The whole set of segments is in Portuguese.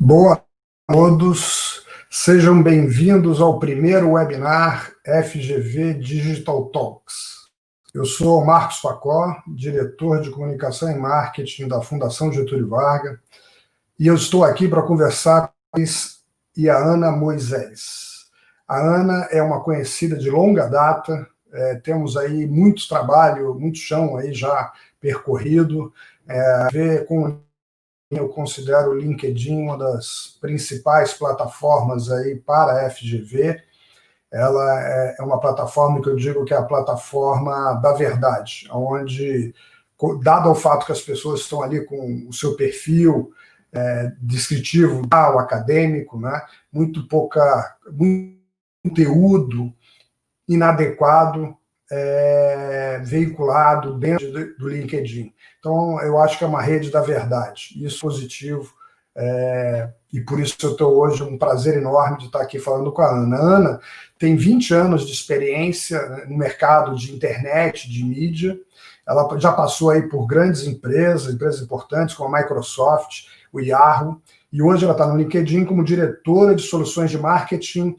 Boa a todos, sejam bem-vindos ao primeiro webinar FGV Digital Talks. Eu sou Marcos Facó, diretor de comunicação e marketing da Fundação Getúlio Vargas, e eu estou aqui para conversar com a Ana Moisés. A Ana é uma conhecida de longa data, temos aí muito trabalho, muito chão aí já percorrido, eu considero o LinkedIn uma das principais plataformas aí para a FGV. Ela é uma plataforma que eu digo que é a plataforma da verdade, onde, dado o fato que as pessoas estão ali com o seu perfil descritivo, acadêmico, né, muito conteúdo inadequado veiculado dentro do LinkedIn. Então, eu acho que é uma rede da verdade. Isso é positivo, e por isso eu estou hoje um prazer enorme de estar aqui falando com a Ana. A Ana tem 20 anos de experiência no mercado de internet, de mídia. Ela já passou aí por grandes empresas importantes como a Microsoft, o Yahoo, e hoje ela está no LinkedIn como diretora de soluções de marketing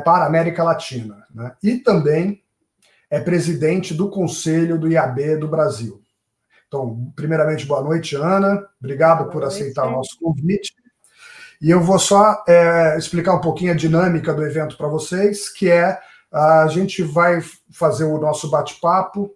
para a América Latina, né? E também é presidente do Conselho do IAB do Brasil. Então, primeiramente, boa noite, Ana. Obrigado por aceitar o nosso convite. E eu vou só explicar um pouquinho a dinâmica do evento para vocês, que a gente vai fazer o nosso bate-papo,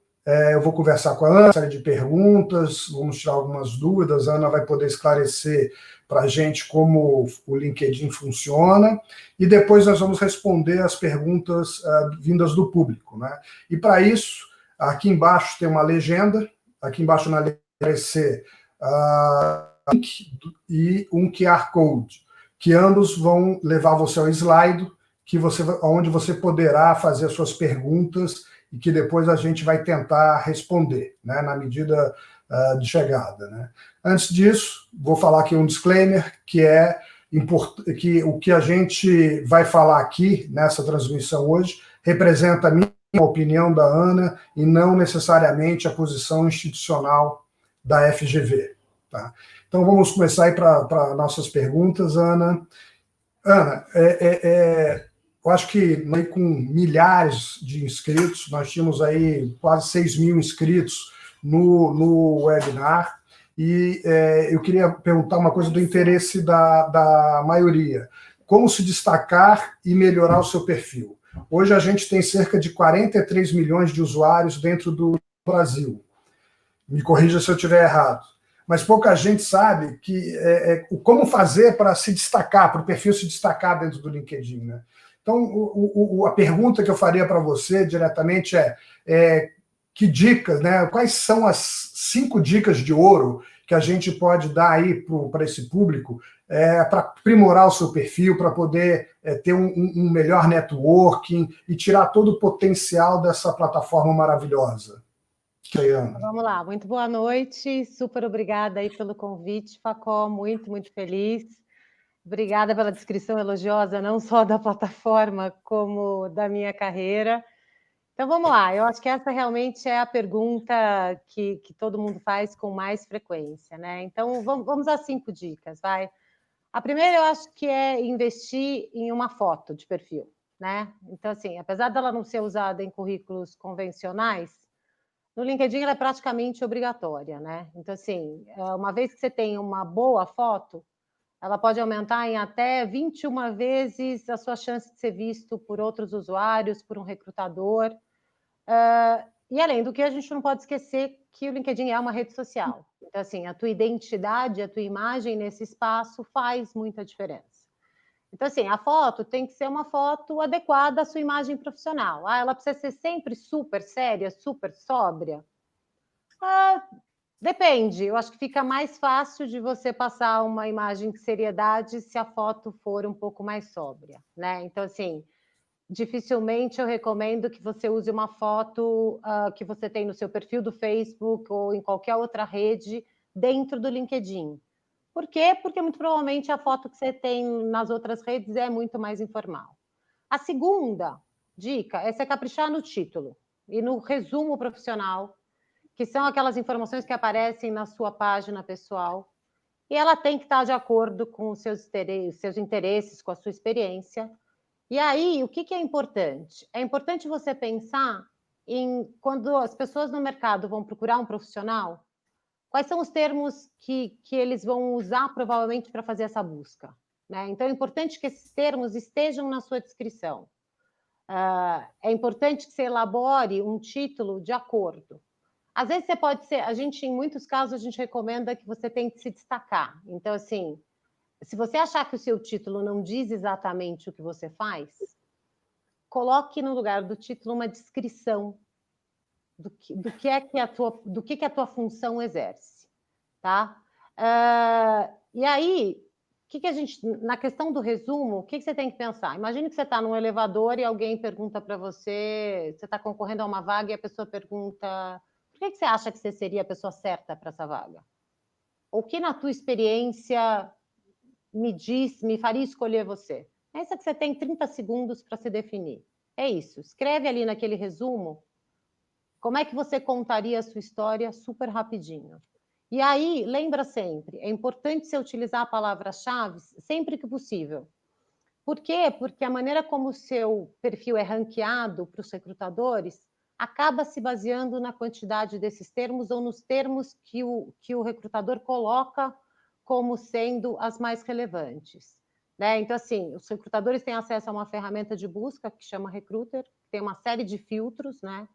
eu vou conversar com a Ana, uma série de perguntas, vamos tirar algumas dúvidas, a Ana vai poder esclarecer para a gente como o LinkedIn funciona, e depois nós vamos responder as perguntas vindas do público, né? E para isso, aqui embaixo tem uma legenda, aqui embaixo na legenda vai ser link e um QR Code, que ambos vão levar você ao slide, onde você poderá fazer as suas perguntas e que depois a gente vai tentar responder, né, na medida de chegada, né? Antes disso, vou falar aqui um disclaimer, que que o que a gente vai falar aqui nessa transmissão hoje representa a minha opinião da Ana e não necessariamente a posição institucional da FGV. Tá? Então, vamos começar aí para nossas perguntas, Ana. Ana, eu acho que aí, com milhares de inscritos, nós tínhamos aí quase 6.000 inscritos no webinar, e eu queria perguntar uma coisa do interesse da maioria. Como se destacar e melhorar o seu perfil? Hoje a gente tem cerca de 43 milhões de usuários dentro do Brasil. Me corrija se eu estiver errado. Mas pouca gente sabe como fazer para se destacar, para o perfil se destacar dentro do LinkedIn, né? Então, a pergunta que eu faria para você diretamente que dicas, né? Quais são as 5 dicas de ouro que a gente pode dar aí para esse público para aprimorar o seu perfil, para poder ter um melhor networking e tirar todo o potencial dessa plataforma maravilhosa? Vamos lá, muito boa noite, super obrigada aí pelo convite, Facó, muito, muito feliz. Obrigada pela descrição elogiosa, não só da plataforma, como da minha carreira. Então, vamos lá, eu acho que essa realmente é a pergunta que todo mundo faz com mais frequência, né? Então, vamos às 5 dicas, vai. A primeira, eu acho que é investir em uma foto de perfil, né? Então, assim, apesar dela não ser usada em currículos convencionais, no LinkedIn ela é praticamente obrigatória, né? Então, assim, uma vez que você tem uma boa foto, ela pode aumentar em até 21 vezes a sua chance de ser visto por outros usuários, por um recrutador. E além do que, a gente não pode esquecer que o LinkedIn é uma rede social. Então, assim, a tua identidade, a tua imagem nesse espaço faz muita diferença. Então, assim, a foto tem que ser uma foto adequada à sua imagem profissional. Ela precisa ser sempre super séria, super sóbria? Depende. Eu acho que fica mais fácil de você passar uma imagem de seriedade se a foto for um pouco mais sóbria, né? Então, assim, dificilmente eu recomendo que você use uma foto que você tem no seu perfil do Facebook ou em qualquer outra rede dentro do LinkedIn. Por quê? Porque muito provavelmente a foto que você tem nas outras redes é muito mais informal. A segunda dica é você caprichar no título e no resumo profissional, que são aquelas informações que aparecem na sua página pessoal. e ela tem que estar de acordo com os seus interesses, com a sua experiência. E aí, o que é importante? É importante você pensar em quando as pessoas no mercado vão procurar um profissional, quais são os termos que eles vão usar provavelmente para fazer essa busca, né? Então, é importante que esses termos estejam na sua descrição. É importante que você elabore um título de acordo. Às vezes você pode ser, em muitos casos, a gente recomenda que você tenha que se destacar. Então, assim, se você achar que o seu título não diz exatamente o que você faz, coloque no lugar do título uma descrição do que a tua função exerce, tá? E aí, na questão do resumo, o que você tem que pensar? Imagine que você está num elevador e alguém pergunta para você, você está concorrendo a uma vaga e a pessoa pergunta, por que você acha que você seria a pessoa certa para essa vaga? O que na tua experiência me faria escolher você? Pensa que você tem 30 segundos para se definir. É isso. Escreve ali naquele resumo como é que você contaria a sua história super rapidinho. E aí, lembra sempre, é importante você utilizar palavras-chave sempre que possível. Por quê? Porque a maneira como o seu perfil é ranqueado para os recrutadores acaba se baseando na quantidade desses termos ou nos termos que o recrutador coloca como sendo as mais relevantes. Né? Então, assim, os recrutadores têm acesso a uma ferramenta de busca que chama Recruiter, que tem uma série de filtros, né?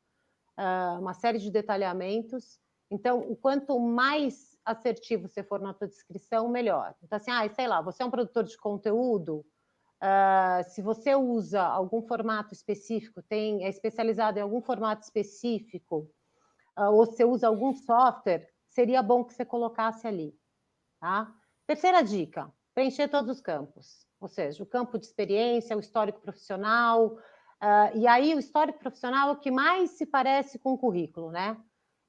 Uma série de detalhamentos. Então, o quanto mais assertivo você for na tua descrição, melhor. Então, assim, sei lá, você é um produtor de conteúdo, se você usa algum formato específico, é especializado em algum formato específico, ou você usa algum software, seria bom que você colocasse ali. Tá? Terceira dica, preencher todos os campos. Ou seja, o campo de experiência, o histórico profissional. E aí, o histórico profissional é o que mais se parece com o currículo, né?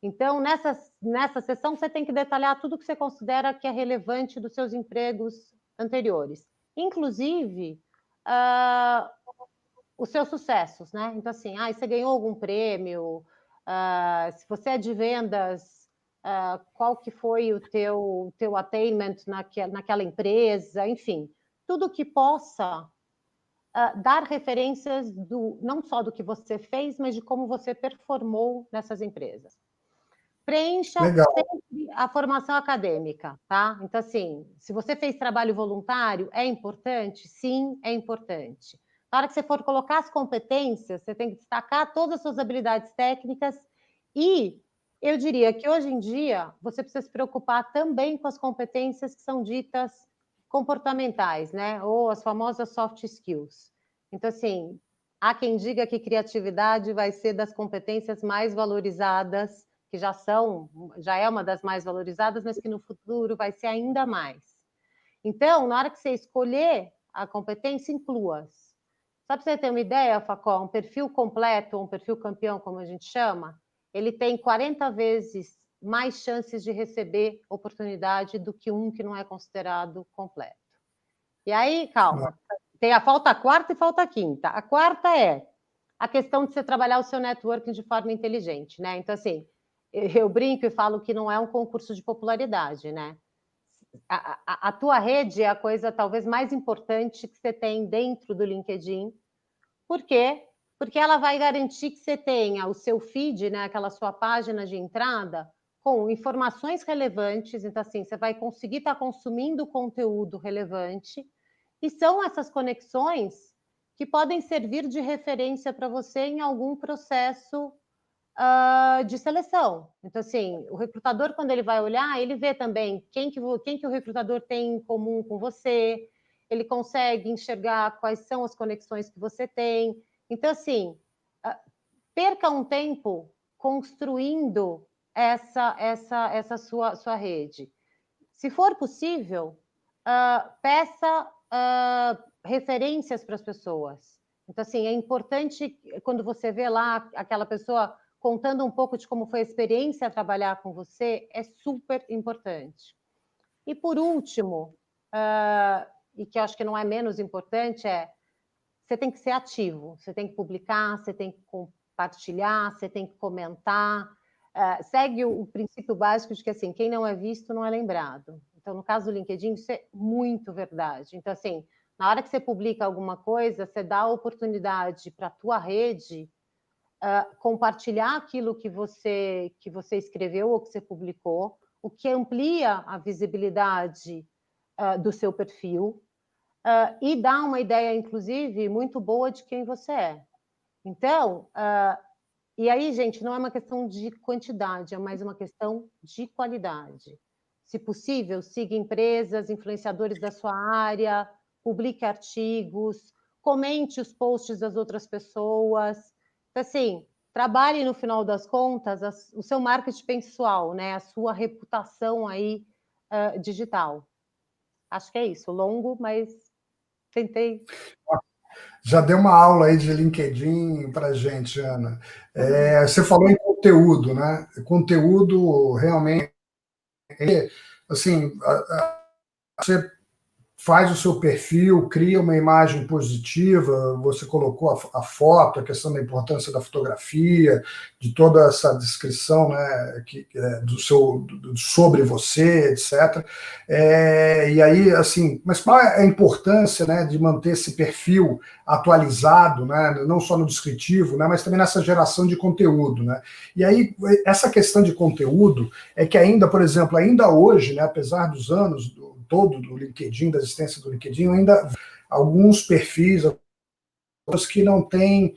Então, nessa sessão, você tem que detalhar tudo que você considera que é relevante dos seus empregos anteriores. Inclusive, os seus sucessos, né? Então, assim, você ganhou algum prêmio, se você é de vendas, qual que foi o teu attainment naquela empresa, enfim, tudo que possa dar referências não só do que você fez, mas de como você performou nessas empresas. Preencha sempre a formação acadêmica, tá? Então, assim, se você fez trabalho voluntário, é importante? Sim, é importante. Na hora que você for colocar as competências, você tem que destacar todas as suas habilidades técnicas e eu diria que hoje em dia você precisa se preocupar também com as competências que são ditas comportamentais, né? Ou as famosas soft skills. Então, assim, há quem diga que criatividade vai ser das competências mais valorizadas, que já é uma das mais valorizadas, mas que no futuro vai ser ainda mais. Então, na hora que você escolher a competência, inclua-as. Só para você ter uma ideia, Facó, um perfil completo, um perfil campeão, como a gente chama, ele tem 40 vezes mais chances de receber oportunidade do que um que não é considerado completo. E aí, calma, falta a quarta e falta a quinta. A quarta é a questão de você trabalhar o seu networking de forma inteligente, né? Então, assim, eu brinco e falo que não é um concurso de popularidade, né? A tua rede é a coisa talvez mais importante que você tem dentro do LinkedIn. Por quê? Porque ela vai garantir que você tenha o seu feed, né, aquela sua página de entrada, com informações relevantes. Então, assim, você vai conseguir estar consumindo conteúdo relevante. E são essas conexões que podem servir de referência para você em algum processo de seleção. Então, assim, o recrutador, quando ele vai olhar, ele vê também quem que o recrutador tem em comum com você, ele consegue enxergar quais são as conexões que você tem. Então, assim, perca um tempo construindo essa sua rede. Se for possível, peça referências para as pessoas. Então, assim, é importante quando você vê lá aquela pessoa contando um pouco de como foi a experiência a trabalhar com você, é super importante. E por último, e que eu acho que não é menos importante, você tem que ser ativo, você tem que publicar, você tem que compartilhar, você tem que comentar. Segue o princípio básico de que, assim, quem não é visto não é lembrado. Então, no caso do LinkedIn, isso é muito verdade. Então, assim, na hora que você publica alguma coisa, você dá a oportunidade para a tua rede compartilhar aquilo que você escreveu ou que você publicou, o que amplia a visibilidade do seu perfil e dá uma ideia, inclusive, muito boa de quem você é. Então, e aí, gente, não é uma questão de quantidade, é mais uma questão de qualidade. Se possível, siga empresas, influenciadores da sua área, publique artigos, comente os posts das outras pessoas. Então, assim, trabalhe, no final das contas, o seu marketing pessoal, né? A sua reputação aí digital. Acho que é isso. Longo, mas tentei. Já deu uma aula aí de LinkedIn para gente, Ana. Você falou em conteúdo, né? Conteúdo realmente, assim, você faz o seu perfil, cria uma imagem positiva, você colocou a foto, a questão da importância da fotografia, de toda essa descrição, né, sobre você, etc. E aí, assim, mas qual é a importância, né, de manter esse perfil atualizado, né, não só no descritivo, né, mas também nessa geração de conteúdo, né? E aí, essa questão de conteúdo é que ainda, por exemplo, ainda hoje, né, apesar dos anos todo do LinkedIn, da existência do LinkedIn, ainda alguns perfis que não têm,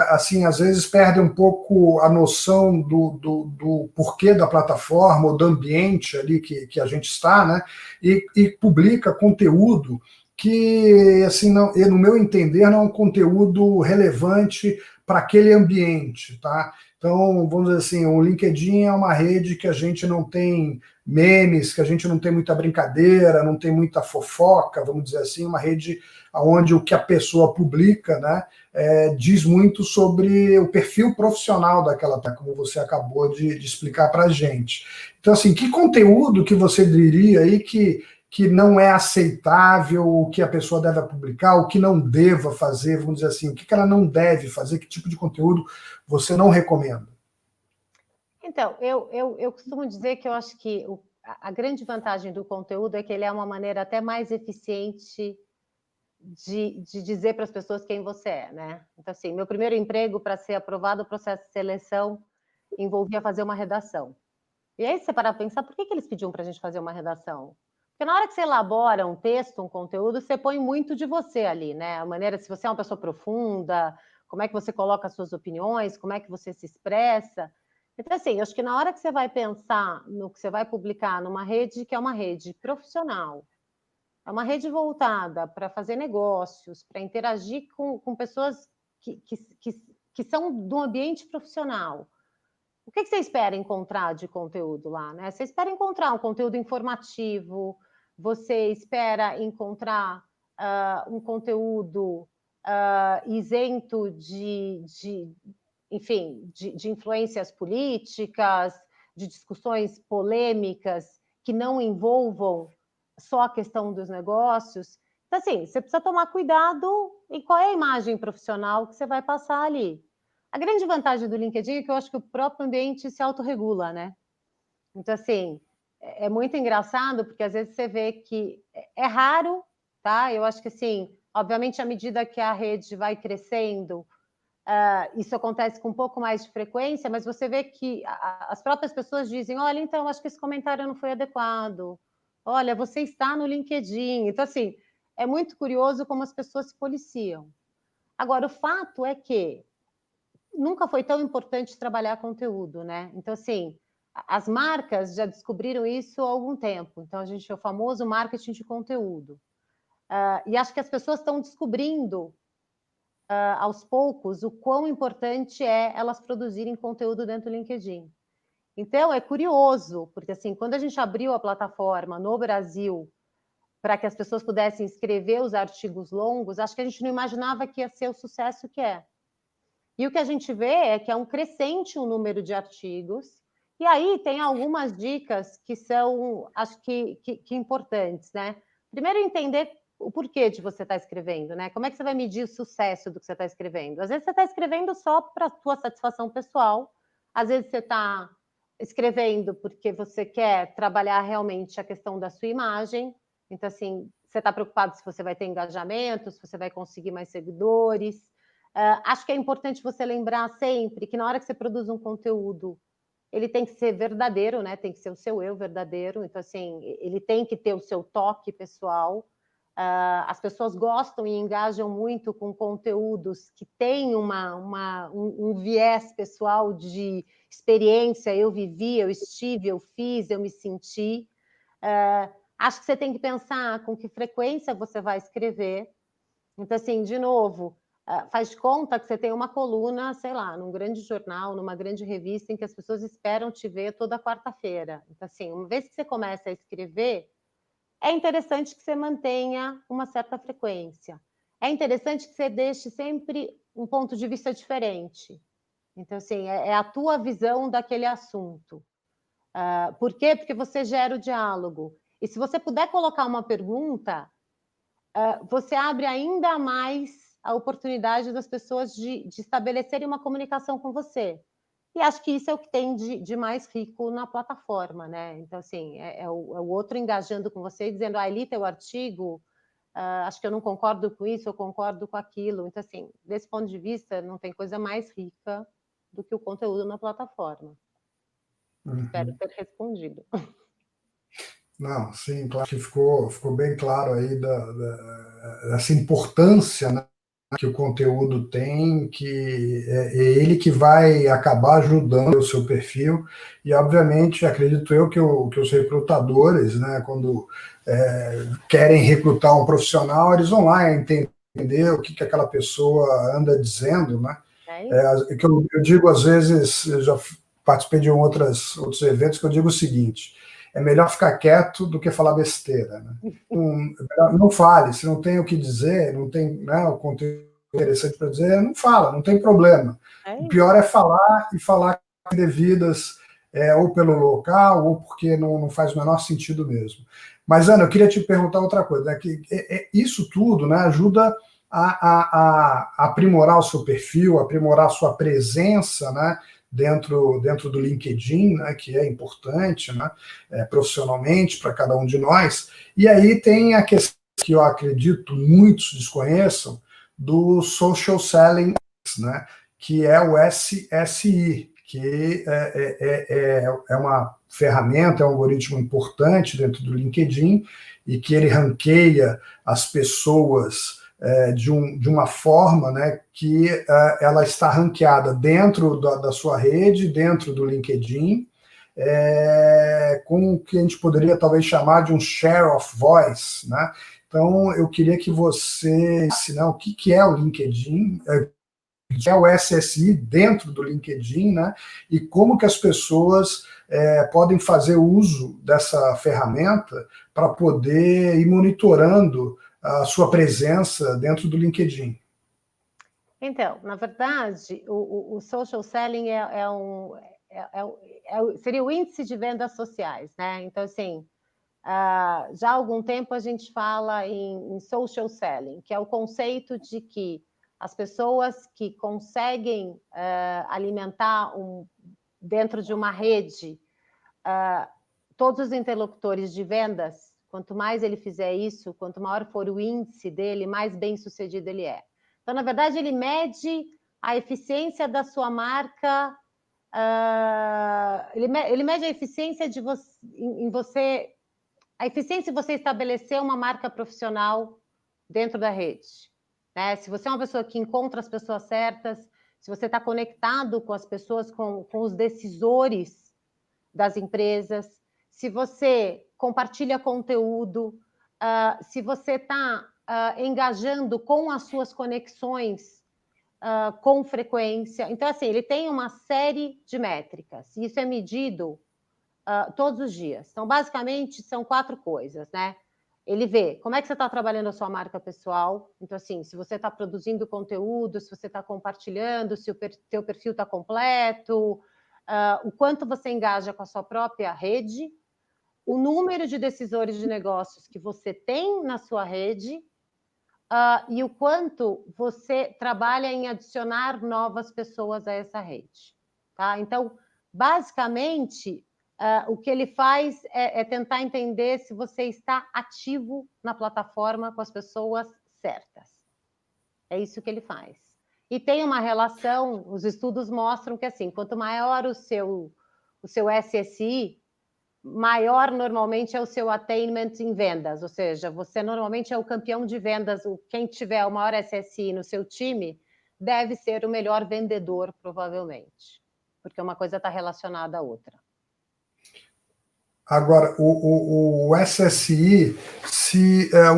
assim, às vezes perdem um pouco a noção do porquê da plataforma ou do ambiente ali que a gente está, né? E publica conteúdo que, assim, não, no meu entender, não é um conteúdo relevante para aquele ambiente, tá? Então, vamos dizer assim, o LinkedIn é uma rede que a gente não tem memes, que a gente não tem muita brincadeira, não tem muita fofoca, vamos dizer assim, uma rede onde o que a pessoa publica, né, diz muito sobre o perfil profissional daquela, como você acabou de explicar para a gente. Então, assim, que conteúdo que você diria aí que não é aceitável, o que a pessoa deve publicar, o que não deva fazer, vamos dizer assim, o que ela não deve fazer, que tipo de conteúdo você não recomenda? Então, eu costumo dizer que eu acho que a grande vantagem do conteúdo é que ele é uma maneira até mais eficiente de dizer para as pessoas quem você é, né? Então, assim, meu primeiro emprego para ser aprovado o processo de seleção envolvia fazer uma redação. E aí, se você parar para pensar, por que eles pediam para a gente fazer uma redação? Porque na hora que você elabora um texto, um conteúdo, você põe muito de você ali, né? A maneira, se você é uma pessoa profunda, como é que você coloca as suas opiniões, como é que você se expressa. Então, assim, eu acho que na hora que você vai pensar no que você vai publicar numa rede que é uma rede profissional, é uma rede voltada para fazer negócios, para interagir com pessoas que são do ambiente profissional. O que você espera encontrar de conteúdo lá, né? Você espera encontrar um conteúdo informativo, você espera encontrar um conteúdo isento enfim, de influências políticas, de discussões polêmicas que não envolvam só a questão dos negócios. Então, assim, você precisa tomar cuidado em qual é a imagem profissional que você vai passar ali. A grande vantagem do LinkedIn é que eu acho que o próprio ambiente se autorregula, né? Então, assim, é muito engraçado, porque às vezes você vê que é raro, tá? Eu acho que, assim, obviamente, à medida que a rede vai crescendo, isso acontece com um pouco mais de frequência, mas você vê que as próprias pessoas dizem, olha, então, acho que esse comentário não foi adequado. Olha, você está no LinkedIn. Então, assim, é muito curioso como as pessoas se policiam. Agora, o fato é que nunca foi tão importante trabalhar conteúdo, né? Então, assim, as marcas já descobriram isso há algum tempo. Então, a gente é o famoso marketing de conteúdo. E acho que as pessoas estão descobrindo, aos poucos, o quão importante é elas produzirem conteúdo dentro do LinkedIn. Então, é curioso, porque, assim, quando a gente abriu a plataforma no Brasil para que as pessoas pudessem escrever os artigos longos, acho que a gente não imaginava que ia ser o sucesso que é. E o que a gente vê é que é um crescente o número de artigos, e aí tem algumas dicas que são, acho que importantes, né? Primeiro, entender o porquê de você estar escrevendo, né? Como é que você vai medir o sucesso do que você está escrevendo? Às vezes você está escrevendo só para a sua satisfação pessoal, às vezes você está escrevendo porque você quer trabalhar realmente a questão da sua imagem. Então, assim, você está preocupado se você vai ter engajamento, se você vai conseguir mais seguidores. Acho que é importante você lembrar sempre que na hora que você produz um conteúdo, ele tem que ser verdadeiro, né? Tem que ser o seu eu verdadeiro. Então, assim, ele tem que ter o seu toque pessoal. As pessoas gostam e engajam muito com conteúdos que têm um viés pessoal de experiência. Eu vivi, eu estive, eu fiz, eu me senti. Acho que você tem que pensar com que frequência você vai escrever. Então, assim, de novo, faz de conta que você tem uma coluna, sei lá, num grande jornal, numa grande revista, em que as pessoas esperam te ver toda quarta-feira. Então, assim, uma vez que você começa a escrever, é interessante que você mantenha uma certa frequência. É interessante que você deixe sempre um ponto de vista diferente. Então, assim, é a tua visão daquele assunto. Por quê? Porque você gera o diálogo. E se você puder colocar uma pergunta, você abre ainda mais a oportunidade das pessoas de estabelecerem uma comunicação com você. E acho que isso é o que tem de mais rico na plataforma, né? Então, assim, é o outro engajando com você e dizendo, li teu artigo, acho que eu não concordo com isso, eu concordo com aquilo. Então, assim, desse ponto de vista, não tem coisa mais rica do que o conteúdo na plataforma. Espero ter respondido. Não, sim, claro que ficou bem claro aí dessa importância, né, que o conteúdo tem, que é ele que vai acabar ajudando o seu perfil, e obviamente acredito eu que os recrutadores, né, quando querem recrutar um profissional, eles vão lá entender o que aquela pessoa anda dizendo, né? Que eu digo às vezes, eu já participei de outros eventos que eu digo o seguinte: é melhor ficar quieto do que falar besteira, né? Não fale, se não tem o que dizer, não tem, né, o conteúdo interessante para dizer, não fala, não tem problema. O pior é falar e falar devidas, ou pelo local, ou porque não faz o menor sentido mesmo. Mas, Ana, eu queria te perguntar outra coisa, né, que isso tudo, né, ajuda a aprimorar o seu perfil, aprimorar a sua presença, né, dentro do LinkedIn, né, que é importante, né, profissionalmente para cada um de nós. E aí tem a questão que eu acredito muitos desconheçam, do social selling, né, que é o SSI, que é uma ferramenta, é um algoritmo importante dentro do LinkedIn e que ele ranqueia as pessoas de uma forma, né, que ela está ranqueada dentro da sua rede, dentro do LinkedIn, com o que a gente poderia talvez chamar de um share of voice, né? Então, eu queria que você disse, né, o que é o LinkedIn, o que é o SSI dentro do LinkedIn, né? E como que as pessoas podem fazer uso dessa ferramenta para poder ir monitorando a sua presença dentro do LinkedIn. Então, na verdade, o social selling seria o índice de vendas sociais, né? Então, assim, já há algum tempo a gente fala em social selling, que é o conceito de que as pessoas que conseguem alimentar dentro de uma rede todos os interlocutores de vendas, quanto mais ele fizer isso, quanto maior for o índice dele, mais bem sucedido ele é. Então, na verdade, ele mede a eficiência da sua marca, ele mede a eficiência em você, a eficiência de você estabelecer uma marca profissional dentro da rede. Né? Se você é uma pessoa que encontra as pessoas certas, se você está conectado com as pessoas, com os decisores das empresas, se você compartilha conteúdo, se você está engajando com as suas conexões com frequência. Então, assim, ele tem uma série de métricas, e isso é medido todos os dias. Então, basicamente, são 4 coisas, né? Ele vê como é que você está trabalhando a sua marca pessoal. Então, assim, se você está produzindo conteúdo, se você está compartilhando, se o teu perfil está completo, o quanto você engaja com a sua própria rede, o número de decisores de negócios que você tem na sua rede, e o quanto você trabalha em adicionar novas pessoas a essa rede. Tá? Então, basicamente, o que ele faz é tentar entender se você está ativo na plataforma com as pessoas certas. É isso que ele faz. E tem uma relação, os estudos mostram que, assim, quanto maior o seu SSI, maior normalmente é o seu attainment em vendas, ou seja, você normalmente é o campeão de vendas, quem tiver o maior SSI no seu time deve ser o melhor vendedor, provavelmente, porque uma coisa está relacionada à outra. Agora, o SSI, se é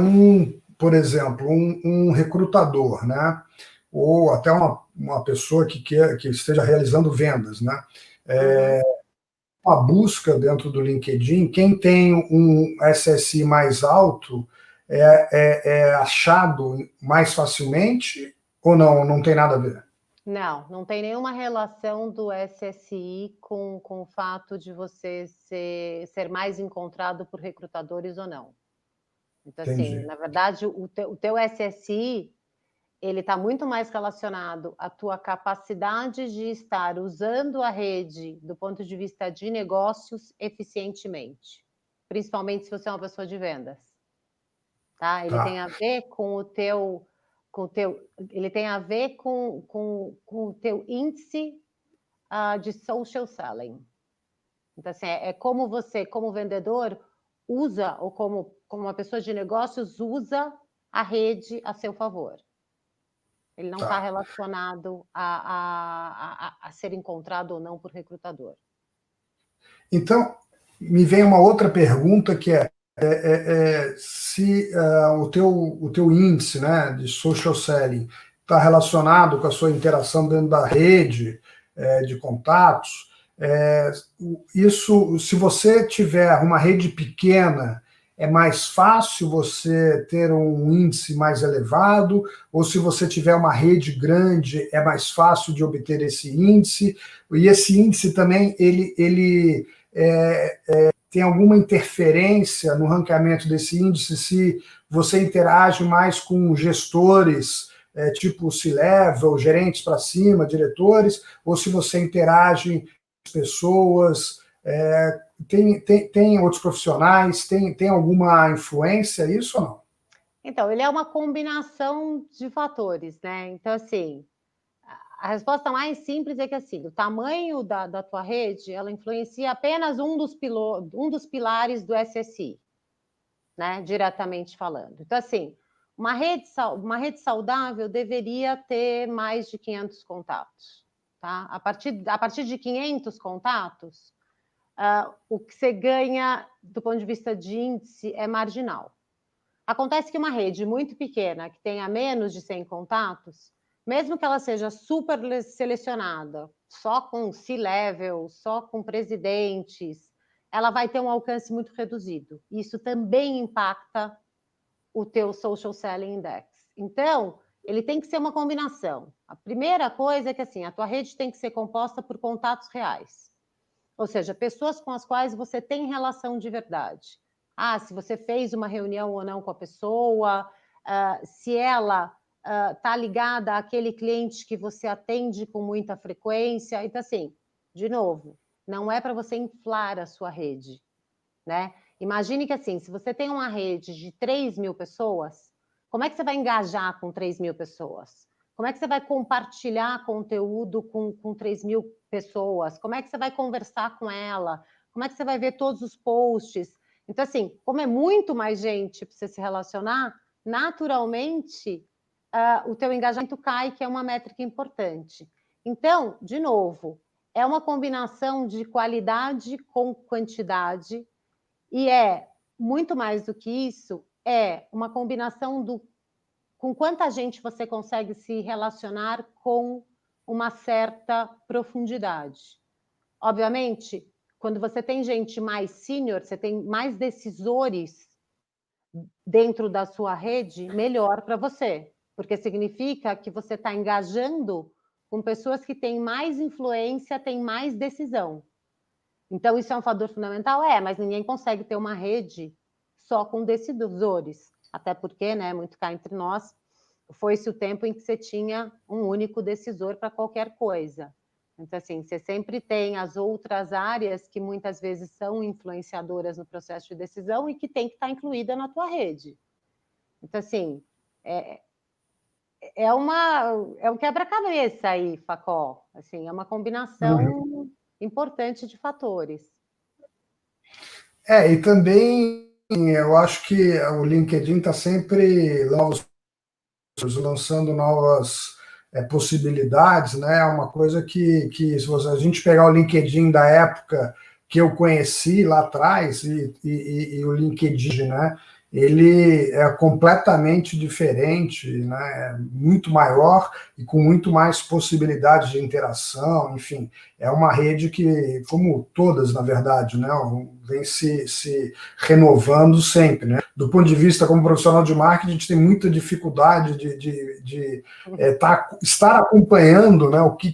por exemplo, um recrutador, né? Ou até uma pessoa que esteja realizando vendas, né? Uma busca dentro do LinkedIn, quem tem um SSI mais alto é achado mais facilmente ou não tem nada a ver? Não tem nenhuma relação do SSI com o fato de você ser mais encontrado por recrutadores ou não. Então, assim, na verdade, o teu SSI, ele está muito mais relacionado à tua capacidade de estar usando a rede do ponto de vista de negócios eficientemente, principalmente se você é uma pessoa de vendas, tá? Ele tem a ver com ele tem a ver com o teu índice de social selling. Então, assim, é como você, como vendedor, usa, ou como uma pessoa de negócios, usa a rede a seu favor. Ele não está relacionado a ser encontrado ou não por recrutador. Então, me vem uma outra pergunta que se o teu índice, né, de social selling está relacionado com a sua interação dentro da rede de contatos, isso, se você tiver uma rede pequena, é mais fácil você ter um índice mais elevado, ou se você tiver uma rede grande, é mais fácil de obter esse índice, e esse índice também, ele tem alguma interferência no ranqueamento desse índice se você interage mais com gestores, tipo C-level, gerentes para cima, diretores, ou se você interage com pessoas, tem outros profissionais, tem alguma influência isso ou não? Então, ele é uma combinação de fatores, né? Então, assim, a resposta mais simples é que, assim, o tamanho da tua rede, ela influencia apenas um dos pilares do SSI, né? Diretamente falando. Então, assim, uma rede saudável deveria ter mais de 500 contatos, tá? A partir de 500 contatos, o que você ganha do ponto de vista de índice é marginal. Acontece que uma rede muito pequena, que tenha menos de 100 contatos, mesmo que ela seja super selecionada, só com C-level, só com presidentes, ela vai ter um alcance muito reduzido. Isso também impacta o teu Social Selling Index. Então, ele tem que ser uma combinação. A primeira coisa é que, assim, a tua rede tem que ser composta por contatos reais. Ou seja, pessoas com as quais você tem relação de verdade. Se você fez uma reunião ou não com a pessoa, se ela está ligada àquele cliente que você atende com muita frequência. Então, assim, de novo, não é para você inflar a sua rede, né? Imagine que, assim, se você tem uma rede de 3.000 pessoas, como é que você vai engajar com 3.000 pessoas? Como é que você vai compartilhar conteúdo com 3.000 pessoas? Como é que você vai conversar com ela? Como é que você vai ver todos os posts? Então, assim, como é muito mais gente para você se relacionar, naturalmente, o teu engajamento cai, que é uma métrica importante. Então, de novo, é uma combinação de qualidade com quantidade e muito mais do que isso, é uma combinação com quanta gente você consegue se relacionar com uma certa profundidade. Obviamente, quando você tem gente mais sênior, você tem mais decisores dentro da sua rede, melhor para você, porque significa que você está engajando com pessoas que têm mais influência, têm mais decisão. Então, isso é um fator fundamental? Mas ninguém consegue ter uma rede só com decisores, até porque, né, muito cá entre nós, foi-se o tempo em que você tinha um único decisor para qualquer coisa. Então, assim, você sempre tem as outras áreas que muitas vezes são influenciadoras no processo de decisão e que tem que estar incluída na tua rede. Então, assim, é um quebra-cabeça aí, Facó. Assim, é uma combinação importante de fatores. E também eu acho que o LinkedIn está sempre lançando novas possibilidades, né? É uma coisa que se a gente pegar o LinkedIn da época que eu conheci lá atrás e o LinkedIn, né? Ele é completamente diferente, né? É muito maior e com muito mais possibilidades de interação, enfim, é uma rede que, como todas, na verdade, né? Vem se renovando sempre, né? Do ponto de vista como profissional de marketing, a gente tem muita dificuldade de estar acompanhando, né, o que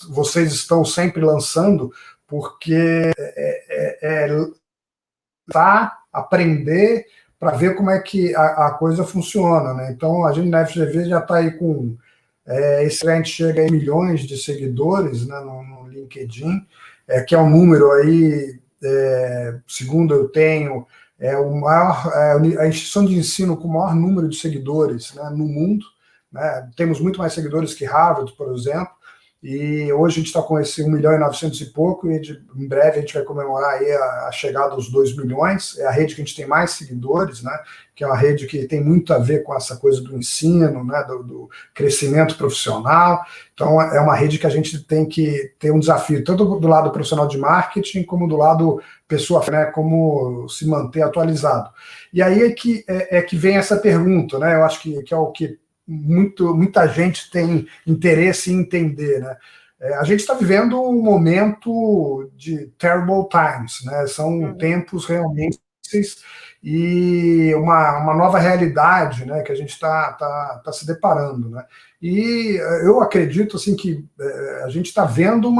vocês estão sempre lançando, porque aprender para ver como é que a coisa funciona, né? Então, a gente na FGV já está aí com esse cliente chega a milhões de seguidores, né, no LinkedIn, que é um número aí, segundo eu tenho, o maior, a instituição de ensino com o maior número de seguidores, né, no mundo. Né? Temos muito mais seguidores que Harvard, por exemplo, e hoje a gente está com esse 1 milhão e 900 e pouco, e em breve a gente vai comemorar aí a chegada aos 2 milhões. É a rede que a gente tem mais seguidores, né? Que é uma rede que tem muito a ver com essa coisa do ensino, né? do crescimento profissional. Então, é uma rede que a gente tem que ter um desafio, tanto do lado profissional de marketing, como do lado pessoa, né? Como se manter atualizado. E aí é que vem essa pergunta, né? Eu acho que é o que muita gente tem interesse em entender, né? A gente está vivendo um momento de terrible times, né? São tempos realmente e uma nova realidade, né, que a gente está se deparando, né? E eu acredito assim que a gente está vendo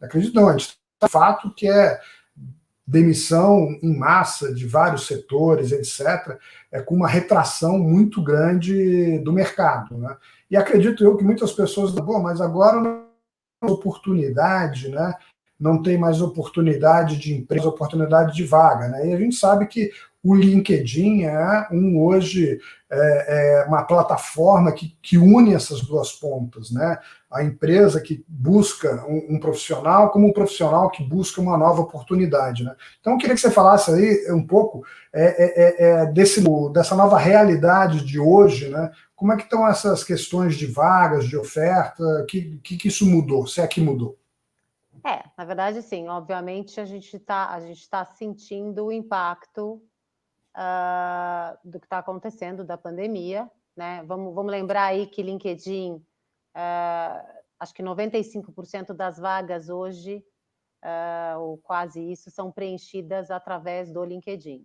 acredito não, a gente está fato que é demissão em massa de vários setores, etc., com uma retração muito grande do mercado, né? E acredito eu que muitas pessoas, bom, mas agora não tem oportunidade, né? Não tem mais oportunidade de emprego, oportunidade de vaga, né? E a gente sabe que o LinkedIn hoje uma plataforma que une essas duas pontas, né? A empresa que busca um profissional como um profissional que busca uma nova oportunidade, né? Então, eu queria que você falasse aí um pouco dessa nova realidade de hoje, né? Como é que estão essas questões de vagas, de oferta, que isso mudou, se é que mudou? Na verdade, sim, obviamente a gente tá sentindo o impacto do que está acontecendo, da pandemia, né? Vamos lembrar aí que LinkedIn, acho que 95% das vagas hoje, ou quase isso, são preenchidas através do LinkedIn.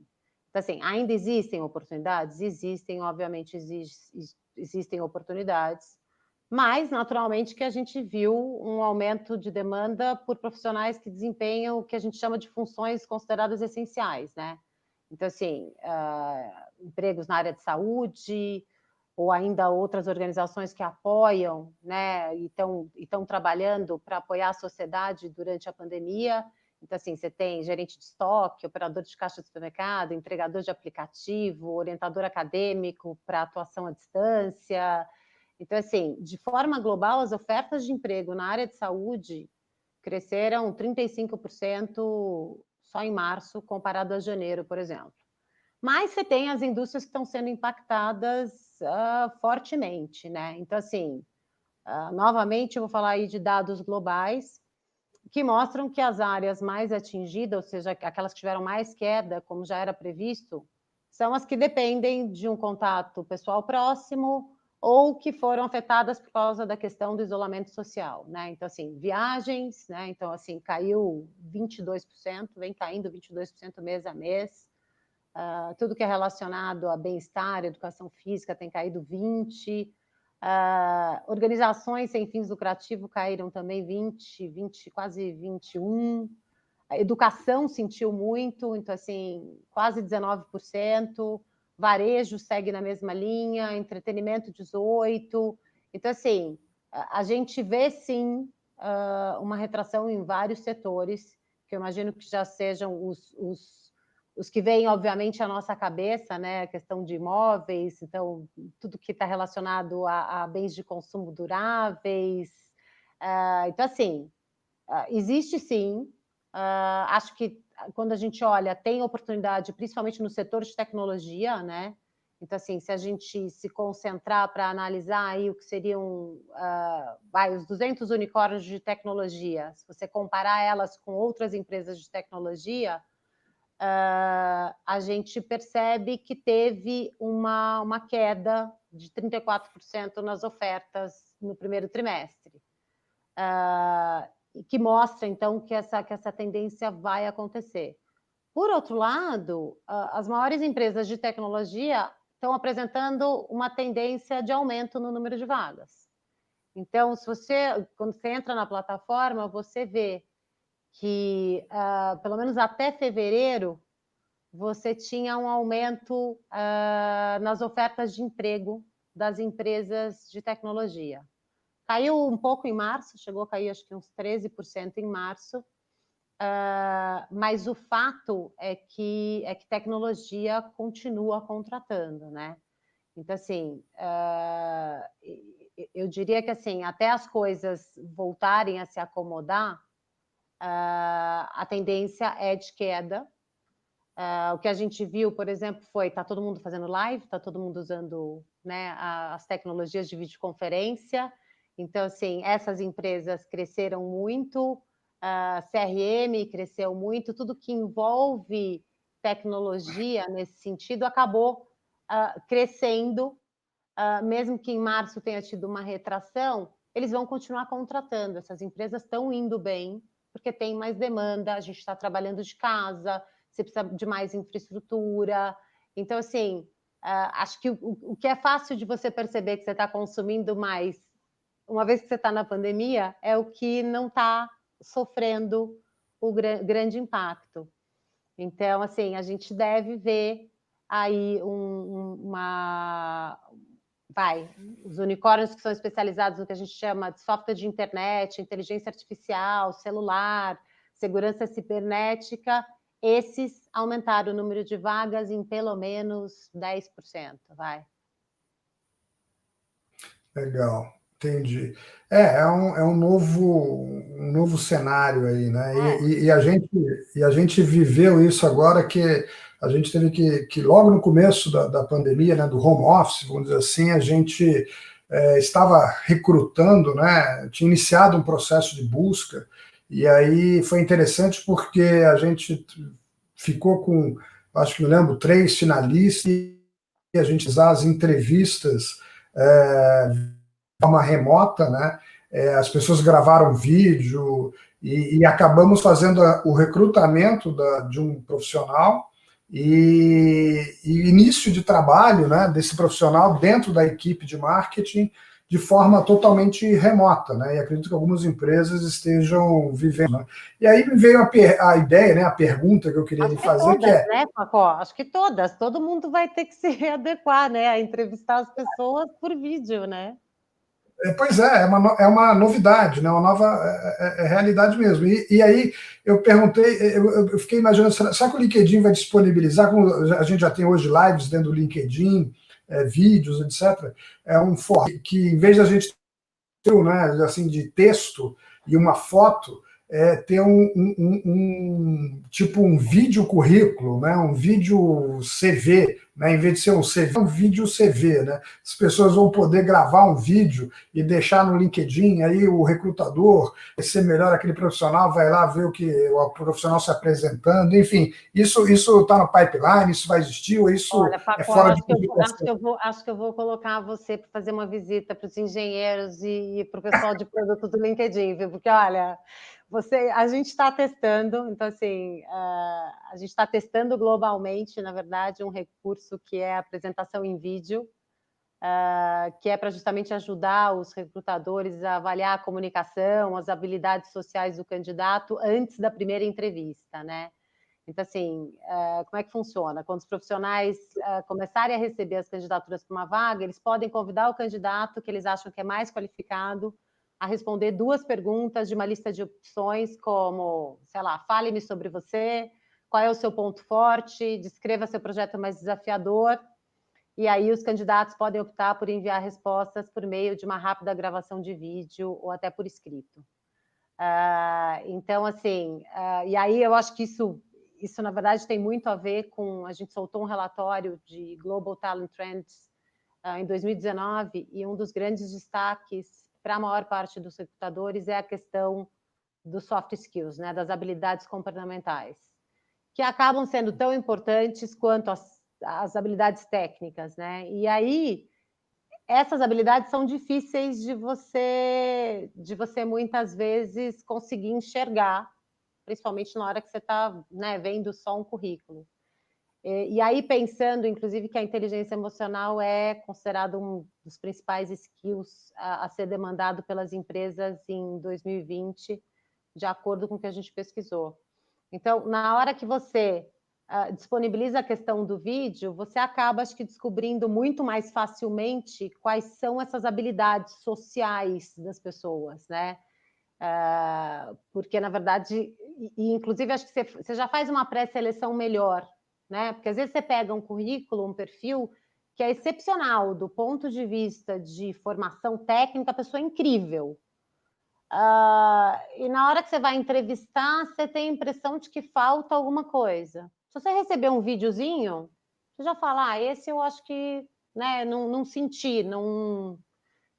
Então, assim, ainda existem oportunidades? Existem, obviamente, existem oportunidades, mas, naturalmente, que a gente viu um aumento de demanda por profissionais que desempenham o que a gente chama de funções consideradas essenciais, né? Então, assim, empregos na área de saúde, ou ainda outras organizações que apoiam, né, e estão trabalhando para apoiar a sociedade durante a pandemia. Então, assim, você tem gerente de estoque, operador de caixa de supermercado, entregador de aplicativo, orientador acadêmico para atuação à distância. Então, assim, de forma global, as ofertas de emprego na área de saúde cresceram 35% só em março, comparado a janeiro, por exemplo. Mas você tem as indústrias que estão sendo impactadas fortemente, né? Então, assim, novamente, eu vou falar aí de dados globais que mostram que as áreas mais atingidas, ou seja, aquelas que tiveram mais queda, como já era previsto, são as que dependem de um contato pessoal próximo ou que foram afetadas por causa da questão do isolamento social, né? Então, assim, viagens, né? Então, assim, caiu 22%, vem caindo 22% mês a mês. Tudo que é relacionado a bem-estar, educação física tem caído 20%. Organizações sem fins lucrativos caíram também 20, quase 21%. A educação sentiu muito, então, assim, quase 19%. Varejo segue na mesma linha, entretenimento 18%. Então, assim, a gente vê, sim, uma retração em vários setores, que eu imagino que já sejam os que vêm, obviamente, à nossa cabeça, né? A questão de imóveis, então, tudo que está relacionado a bens de consumo duráveis. Então, assim, existe sim. Acho que quando a gente olha, tem oportunidade, principalmente no setor de tecnologia, né? Então, assim, se a gente se concentrar para analisar aí o que seriam os 200 unicórnios de tecnologia, se você comparar elas com outras empresas de tecnologia, a gente percebe que teve uma queda de 34% nas ofertas no primeiro trimestre. Que mostra, então, que essa tendência vai acontecer. Por outro lado, as maiores empresas de tecnologia estão apresentando uma tendência de aumento no número de vagas. Então, quando você entra na plataforma, você vê que, pelo menos até fevereiro, você tinha um aumento nas ofertas de emprego das empresas de tecnologia. Caiu um pouco em março, chegou a cair acho que uns 13% em março, mas o fato é que tecnologia continua contratando, né? Então, assim, eu diria que assim, até as coisas voltarem a se acomodar, a tendência é de queda. O que a gente viu, por exemplo, está todo mundo fazendo live, está todo mundo usando, né, as tecnologias de videoconferência. Então, assim, essas empresas cresceram muito, a CRM cresceu muito, tudo que envolve tecnologia nesse sentido acabou crescendo, mesmo que em março tenha tido uma retração, eles vão continuar contratando. Essas empresas estão indo bem, porque tem mais demanda, a gente está trabalhando de casa, você precisa de mais infraestrutura. Então, assim, acho que o que é fácil de você perceber que você está consumindo mais, uma vez que você está na pandemia, é o que não está sofrendo o grande impacto. Então, assim, a gente deve ver aí os unicórnios que são especializados no que a gente chama de software de internet, inteligência artificial, celular, segurança cibernética, esses aumentaram o número de vagas em pelo menos 10%, Legal, entendi. É um novo cenário aí, né? E a gente viveu isso agora que a gente teve que logo no começo da pandemia, né, do home office, vamos dizer assim, a gente estava recrutando, né? Tinha iniciado um processo de busca, e aí foi interessante porque a gente ficou com, acho que me lembro, 3 finalistas, e a gente usar as entrevistas de forma remota, né? As pessoas gravaram vídeo e acabamos fazendo o recrutamento de um profissional e início de trabalho, né, desse profissional dentro da equipe de marketing de forma totalmente remota, né? E acredito que algumas empresas estejam vivendo, né? E aí me veio a ideia, né, a pergunta que eu queria lhe fazer, todas, que é... né, Facó? Acho que todas. Todo mundo vai ter que se adequar, né, a entrevistar as pessoas por vídeo, né? Pois é uma novidade, né? Uma nova realidade mesmo. E aí eu perguntei, eu fiquei imaginando, será que o LinkedIn vai disponibilizar, como a gente já tem hoje lives dentro do LinkedIn, vídeos, etc., um formato que, em vez da gente ter, né, assim, de texto e uma foto, ter tipo um vídeo currículo, né, um vídeo CV, né, em vez de ser um CV, um vídeo CV, né? As pessoas vão poder gravar um vídeo e deixar no LinkedIn, aí o recrutador, ser melhor aquele profissional, vai lá ver o profissional se apresentando, enfim, isso está no pipeline, isso vai existir, ou isso... Olha, Paco, fora de acho que eu vou colocar você para fazer uma visita para os engenheiros e para o pessoal de produto do LinkedIn, viu? Porque, olha, a gente está testando, então, assim, a gente está testando globalmente, na verdade, um recurso que é a apresentação em vídeo, que é para justamente ajudar os recrutadores a avaliar a comunicação, as habilidades sociais do candidato antes da primeira entrevista, né? Então, assim, como é que funciona? Quando os profissionais começarem a receber as candidaturas para uma vaga, eles podem convidar o candidato que eles acham que é mais qualificado a responder 2 perguntas de uma lista de opções, como, sei lá, fale-me sobre você, qual é o seu ponto forte, descreva seu projeto mais desafiador, e aí os candidatos podem optar por enviar respostas por meio de uma rápida gravação de vídeo ou até por escrito. Então, assim, e aí eu acho que isso, na verdade, tem muito a ver com... A gente soltou um relatório de Global Talent Trends em 2019, e um dos grandes destaques para a maior parte dos recrutadores é a questão dos soft skills, né, das habilidades comportamentais, que acabam sendo tão importantes quanto as habilidades técnicas, né? E aí, essas habilidades são difíceis de você muitas vezes conseguir enxergar, principalmente na hora que você está, né, vendo só um currículo. E aí, pensando, inclusive, que a inteligência emocional é considerado um dos principais skills a ser demandado pelas empresas em 2020, de acordo com o que a gente pesquisou. Então, na hora que você disponibiliza a questão do vídeo, você acaba, acho que, descobrindo muito mais facilmente quais são essas habilidades sociais das pessoas, né? Porque, na verdade, e inclusive, acho que você já faz uma pré-seleção melhor, né? Porque às vezes você pega um currículo, um perfil que é excepcional do ponto de vista de formação técnica, a pessoa é incrível. E na hora que você vai entrevistar, você tem a impressão de que falta alguma coisa. Se você receber um videozinho, você já fala, esse eu acho que, né, não senti, não...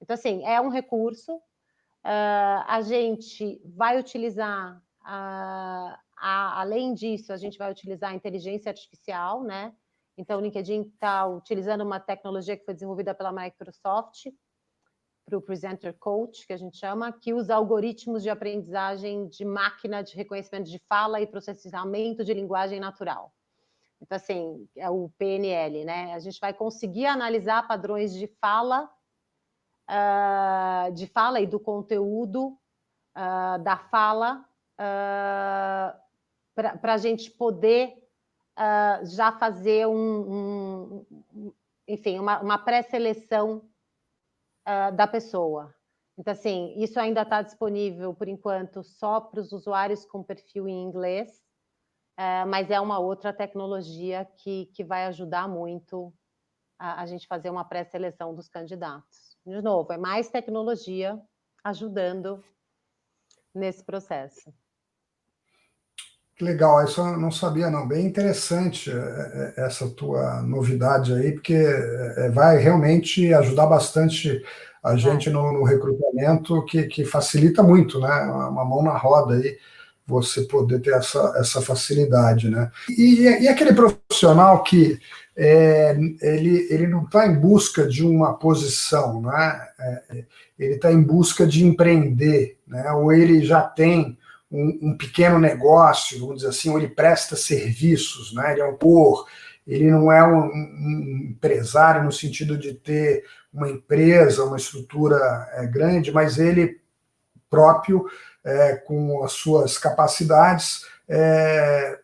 Então, assim, é um recurso. A gente vai utilizar, além disso, a gente vai utilizar a inteligência artificial, né? Então, o LinkedIn está utilizando uma tecnologia que foi desenvolvida pela Microsoft, para o Presenter Coach, que a gente chama, que usa algoritmos de aprendizagem de máquina de reconhecimento de fala e processamento de linguagem natural. Então, assim, é o PNL, né? A gente vai conseguir analisar padrões de fala e do conteúdo da fala para a gente poder já fazer enfim, uma pré-seleção da pessoa. Então, assim, isso ainda está disponível, por enquanto, só para os usuários com perfil em inglês, mas é uma outra tecnologia que vai ajudar muito a gente fazer uma pré-seleção dos candidatos. De novo, é mais tecnologia ajudando nesse processo. Que legal, isso eu não sabia não. Bem interessante essa tua novidade aí, porque vai realmente ajudar bastante a gente no recrutamento, que facilita muito, né? Uma mão na roda aí, você poder ter essa facilidade, né? E aquele profissional que ele não está em busca de uma posição, né? Ele está em busca de empreender, né? Ou ele já tem um pequeno negócio, vamos dizer assim, ou ele presta serviços, né? Ele é autor, ele não é um empresário no sentido de ter uma empresa, uma estrutura grande, mas ele próprio, com as suas capacidades,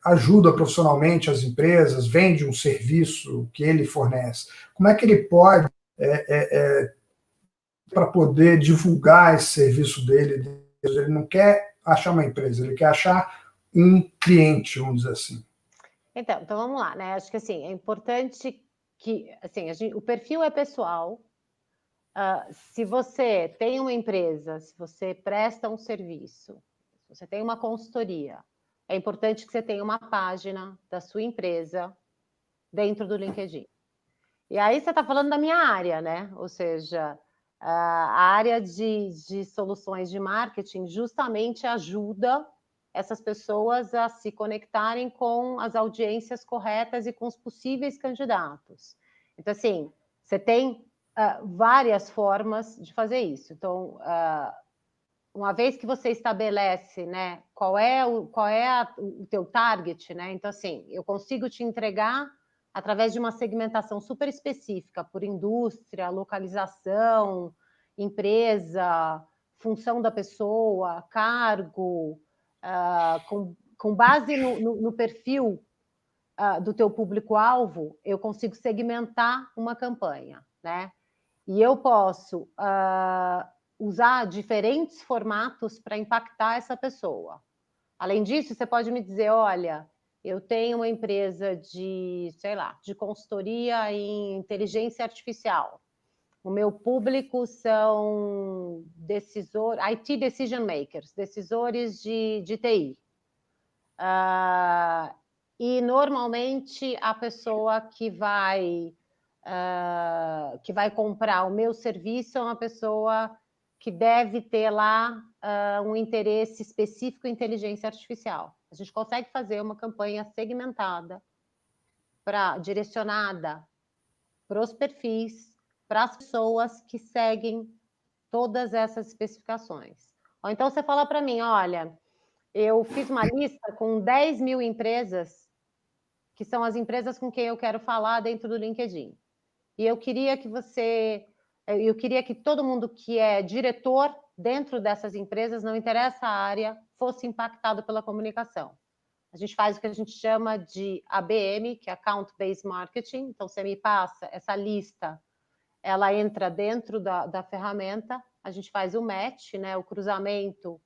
ajuda profissionalmente as empresas, vende um serviço que ele fornece. Como é que ele pode, para poder divulgar esse serviço dele? Ele não quer achar uma empresa, ele quer achar um cliente, vamos dizer assim. Então vamos lá, né? Acho que assim, é importante que assim, o perfil é pessoal. Se você tem uma empresa, se você presta um serviço, se você tem uma consultoria, é importante que você tenha uma página da sua empresa dentro do LinkedIn. E aí você está falando da minha área, né? Ou seja, a área de soluções de marketing justamente ajuda essas pessoas a se conectarem com as audiências corretas e com os possíveis candidatos. Então, assim, você tem várias formas de fazer isso. Então, uma vez que você estabelece, né, qual é o teu target, né? Então, assim, eu consigo te entregar através de uma segmentação super específica por indústria, localização, empresa, função da pessoa, cargo, com base no perfil do teu público-alvo, eu consigo segmentar uma campanha, né? E eu posso usar diferentes formatos para impactar essa pessoa. Além disso, você pode me dizer, olha, eu tenho uma empresa de, sei lá, de consultoria em inteligência artificial. O meu público são IT decision makers, decisores de TI. E normalmente a pessoa que vai comprar o meu serviço é uma pessoa que deve ter lá um interesse específico em inteligência artificial. A gente consegue fazer uma campanha segmentada, direcionada para os perfis, para as pessoas que seguem todas essas especificações. Ou então você fala para mim, olha, eu fiz uma lista com 10 mil empresas, que são as empresas com quem eu quero falar dentro do LinkedIn. E eu queria que todo mundo que é diretor dentro dessas empresas, não interessa a área, fosse impactado pela comunicação. A gente faz o que a gente chama de ABM, que é Account Based Marketing. Então, você me passa essa lista, ela entra dentro da ferramenta, a gente faz o match, né, o cruzamento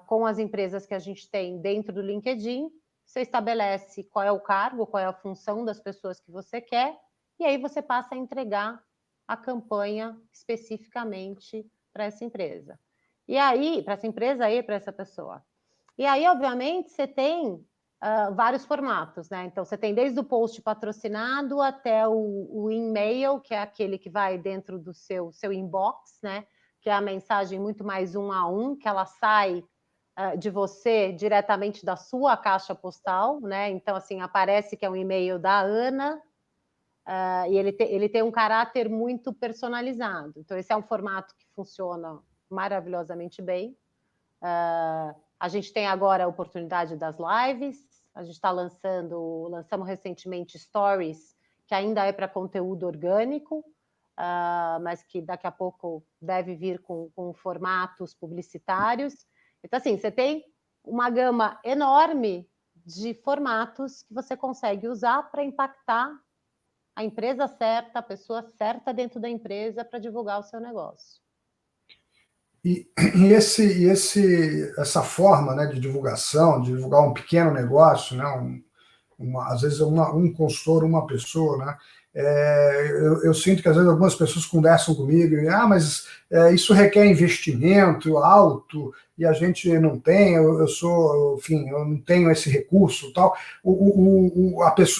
com as empresas que a gente tem dentro do LinkedIn, você estabelece qual é o cargo, qual é a função das pessoas que você quer, e aí você passa a entregar a campanha especificamente para essa empresa. E aí, para essa empresa e para essa pessoa. E aí, obviamente, você tem vários formatos, né? Então, você tem desde o post patrocinado até o e-mail, que é aquele que vai dentro do seu inbox, né? Que é a mensagem muito mais 1 a 1, que ela sai de você diretamente da sua caixa postal, né? Então, assim, aparece que é um e-mail da Ana, e ele tem um caráter muito personalizado. Então, esse é um formato que funciona maravilhosamente bem. A gente tem agora a oportunidade das lives, a gente está lançamos recentemente Stories, que ainda é para conteúdo orgânico, mas que daqui a pouco deve vir com formatos publicitários. Então, assim, você tem uma gama enorme de formatos que você consegue usar para impactar a empresa certa, a pessoa certa dentro da empresa para divulgar o seu negócio. E essa forma, né, de divulgação, de divulgar um pequeno negócio, né, às vezes um consultor, uma pessoa, né? Eu sinto que às vezes algumas pessoas conversam comigo e mas isso requer investimento alto e a gente não tem, enfim, eu não tenho esse recurso, tal.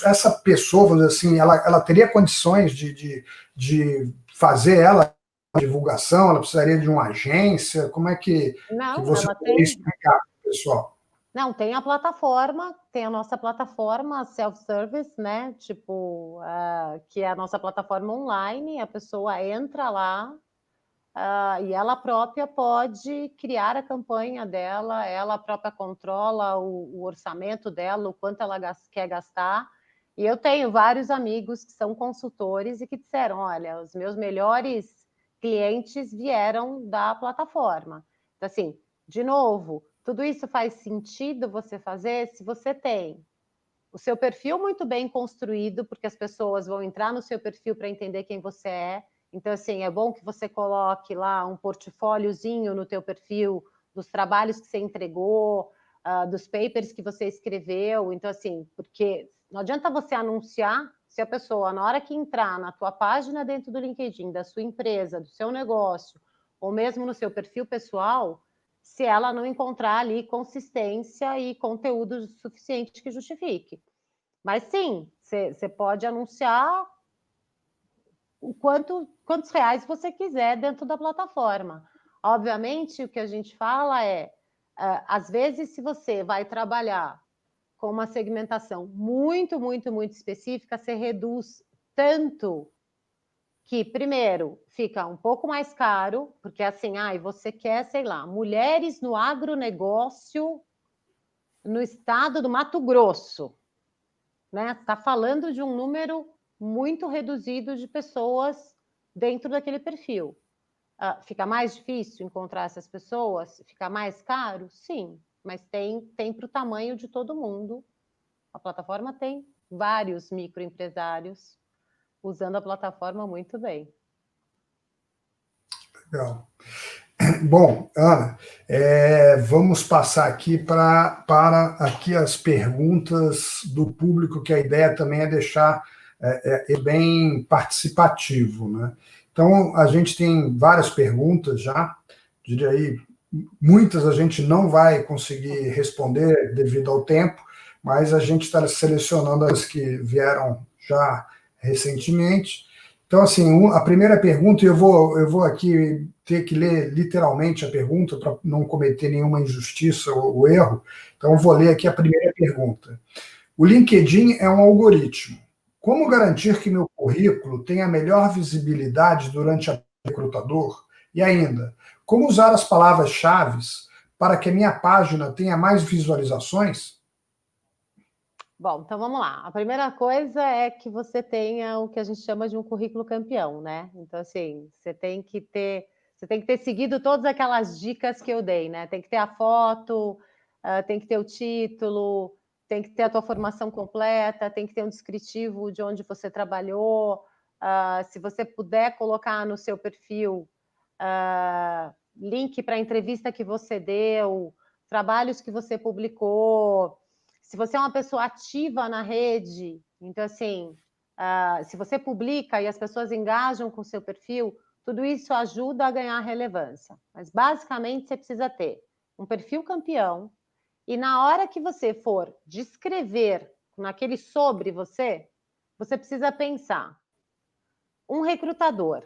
Essa pessoa, vamos dizer assim, ela teria condições de fazer ela divulgação, ela precisaria de uma agência? Como é que você poderia explicar para o pessoal? Não, tem a plataforma, tem a nossa plataforma self-service, né? Tipo, que é a nossa plataforma online, a pessoa entra lá e ela própria pode criar a campanha dela, ela própria controla o orçamento dela, o quanto ela quer gastar. E eu tenho vários amigos que são consultores e que disseram, olha, os meus melhores clientes vieram da plataforma. Então, assim, de novo, tudo isso faz sentido você fazer se você tem o seu perfil muito bem construído, porque as pessoas vão entrar no seu perfil para entender quem você é. Então, assim, é bom que você coloque lá um portfóliozinho no teu perfil dos trabalhos que você entregou, dos papers que você escreveu. Então, assim, porque não adianta você anunciar se a pessoa, na hora que entrar na tua página dentro do LinkedIn, da sua empresa, do seu negócio, ou mesmo no seu perfil pessoal, se ela não encontrar ali consistência e conteúdo suficiente que justifique. Mas sim, você pode anunciar quantos reais você quiser dentro da plataforma. Obviamente, o que a gente fala às vezes, se você vai trabalhar com uma segmentação muito, muito, muito específica, você reduz tanto que, primeiro, fica um pouco mais caro, porque assim, você quer, sei lá, mulheres no agronegócio no estado do Mato Grosso, né? Está falando de um número muito reduzido de pessoas dentro daquele perfil. Fica mais difícil encontrar essas pessoas? Fica mais caro? Sim, mas tem para o tamanho de todo mundo. A plataforma tem vários microempresários usando a plataforma muito bem. Legal. Bom, Ana, vamos passar aqui para aqui as perguntas do público, que a ideia também é deixar bem participativo, né? Então, a gente tem várias perguntas já, diria aí, muitas a gente não vai conseguir responder devido ao tempo, mas a gente está selecionando as que vieram já recentemente. Então, assim, a primeira pergunta, eu vou aqui ter que ler literalmente a pergunta para não cometer nenhuma injustiça ou erro. Então, eu vou ler aqui a primeira pergunta. O LinkedIn é um algoritmo. Como garantir que meu currículo tenha melhor visibilidade durante a recrutador? E ainda, como usar as palavras-chave para que a minha página tenha mais visualizações? Bom, então vamos lá. A primeira coisa é que você tenha o que a gente chama de um currículo campeão, né? Então, assim, você tem que ter seguido todas aquelas dicas que eu dei, né? Tem que ter a foto, tem que ter o título, tem que ter a tua formação completa, tem que ter um descritivo de onde você trabalhou. Se você puder colocar no seu perfil link para a entrevista que você deu, trabalhos que você publicou. Se você é uma pessoa ativa na rede, então, assim, se você publica e as pessoas engajam com o seu perfil, tudo isso ajuda a ganhar relevância. Mas, basicamente, você precisa ter um perfil campeão e, na hora que você for descrever naquele sobre você, você precisa pensar. Um recrutador,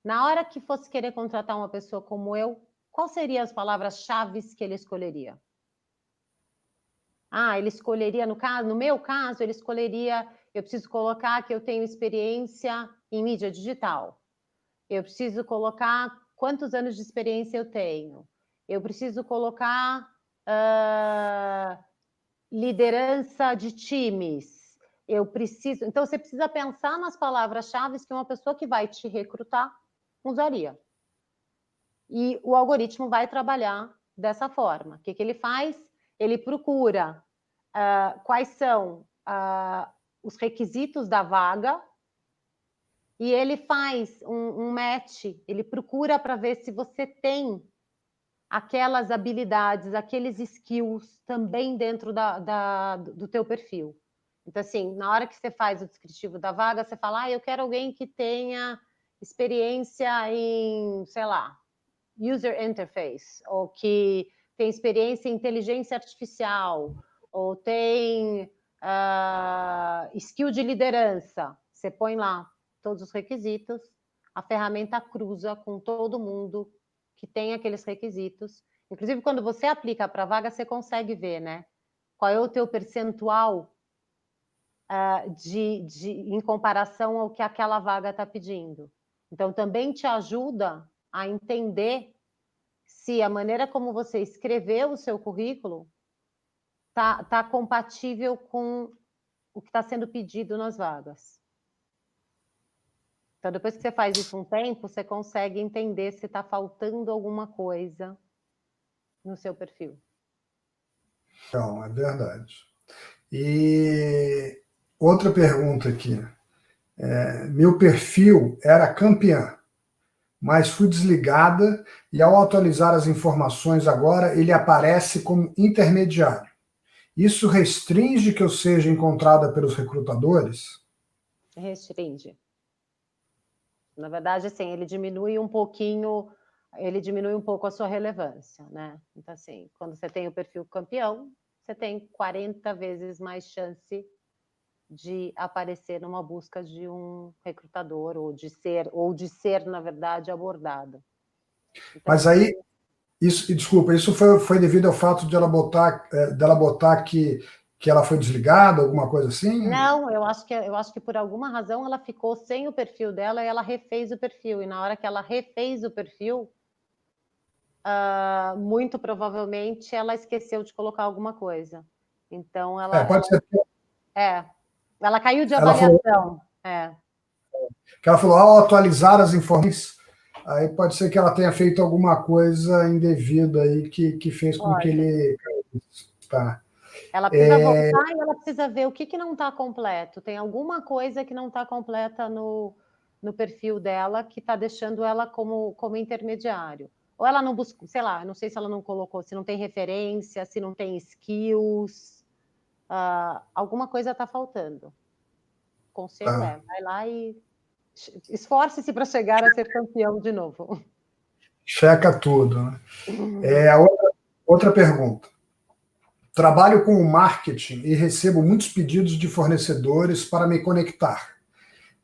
na hora que fosse querer contratar uma pessoa como eu, quais seriam as palavras-chave que ele escolheria? Ele escolheria, no meu caso, ele escolheria, eu preciso colocar que eu tenho experiência em mídia digital. Eu preciso colocar quantos anos de experiência eu tenho. Eu preciso colocar liderança de times. Então, você precisa pensar nas palavras-chave que uma pessoa que vai te recrutar usaria. E o algoritmo vai trabalhar dessa forma. O que ele faz? Ele procura quais são os requisitos da vaga e ele faz um match, ele procura para ver se você tem aquelas habilidades, aqueles skills também dentro do teu perfil. Então, assim, na hora que você faz o descritivo da vaga, você fala, eu quero alguém que tenha experiência em, sei lá, user interface, ou que tem experiência em inteligência artificial, ou tem skill de liderança. Você põe lá todos os requisitos, a ferramenta cruza com todo mundo que tem aqueles requisitos. Inclusive, quando você aplica para a vaga, você consegue ver, né? Qual é o teu percentual em comparação ao que aquela vaga está pedindo. Então, também te ajuda a entender se a maneira como você escreveu o seu currículo tá compatível com o que está sendo pedido nas vagas. Então, depois que você faz isso um tempo, você consegue entender se está faltando alguma coisa no seu perfil. Então, é verdade. E outra pergunta aqui. Meu perfil era campeã, mas fui desligada e ao atualizar as informações agora, ele aparece como intermediário. Isso restringe que eu seja encontrada pelos recrutadores? Restringe. Na verdade, assim, ele diminui um pouco a sua relevância, né? Então, assim, quando você tem o perfil campeão, você tem 40 vezes mais chance de aparecer numa busca de um recrutador, ou de ser, na verdade, abordado. Então, mas aí, desculpa, isso foi devido ao fato de ela botar que ela foi desligada, alguma coisa assim? Não, eu acho que por alguma razão ela ficou sem o perfil dela e ela refez o perfil. E na hora que ela refez o perfil, muito provavelmente ela esqueceu de colocar alguma coisa. Então Pode ser ela caiu de ela falou, avaliação. que ela falou, ao atualizar as informações, aí pode ser que ela tenha feito alguma coisa indevida aí que fez com que ele... Tá. Ela precisa voltar e ela precisa ver o que não está completo. Tem alguma coisa que não está completa no no perfil dela que está deixando ela como intermediário. Ou ela não buscou, sei lá, não sei se ela não colocou, se não tem referência, se não tem skills, alguma coisa está faltando. O conselho vai lá e esforce-se para chegar a ser campeão de novo. Checa tudo. Né? Outra pergunta. Trabalho com o marketing e recebo muitos pedidos de fornecedores para me conectar.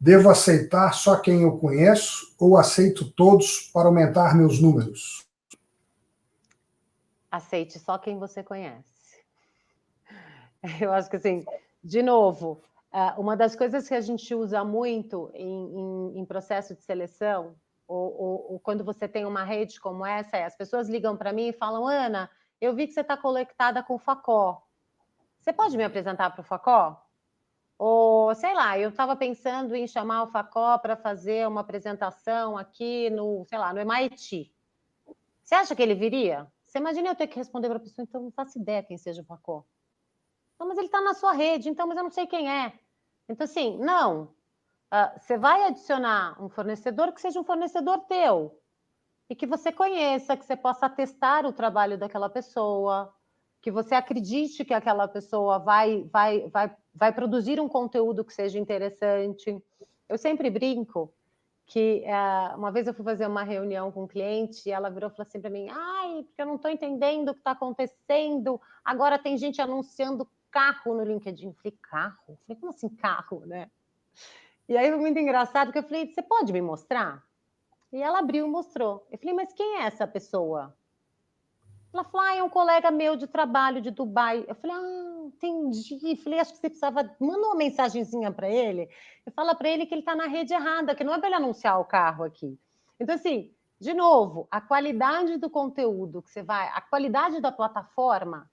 Devo aceitar só quem eu conheço ou aceito todos para aumentar meus números? Aceite só quem você conhece. Eu acho que, assim, de novo, uma das coisas que a gente usa muito em processo de seleção, ou quando você tem uma rede como essa, as pessoas ligam para mim e falam: Ana, eu vi que você está conectada com o Facó. Você pode me apresentar para o Facó? Ou, sei lá, eu estava pensando em chamar o Facó para fazer uma apresentação aqui no, sei lá, no MIT. Você acha que ele viria? Você imagina eu ter que responder para a pessoa, então não faço ideia quem seja o Facó. Não, mas ele está na sua rede, então, mas eu não sei quem é. Então, assim, não. Você vai adicionar um fornecedor que seja um fornecedor teu e que você conheça, que você possa testar o trabalho daquela pessoa, que você acredite que aquela pessoa vai produzir um conteúdo que seja interessante. Eu sempre brinco que uma vez eu fui fazer uma reunião com um cliente e ela virou e falou assim para mim: ai, porque eu não estou entendendo o que está acontecendo, agora tem gente anunciando carro no LinkedIn. Eu falei, carro? Eu falei, como assim carro, né? E aí foi muito engraçado, porque eu falei, você pode me mostrar? E ela abriu e mostrou. Eu falei, mas quem é essa pessoa? Ela falou, é um colega meu de trabalho de Dubai. Eu falei, entendi. Eu falei, acho que você precisava... Manda uma mensagenzinha para ele e fala para ele que ele está na rede errada, que não é para ele anunciar o carro aqui. Então, assim, de novo, a qualidade do conteúdo que você vai... A qualidade da plataforma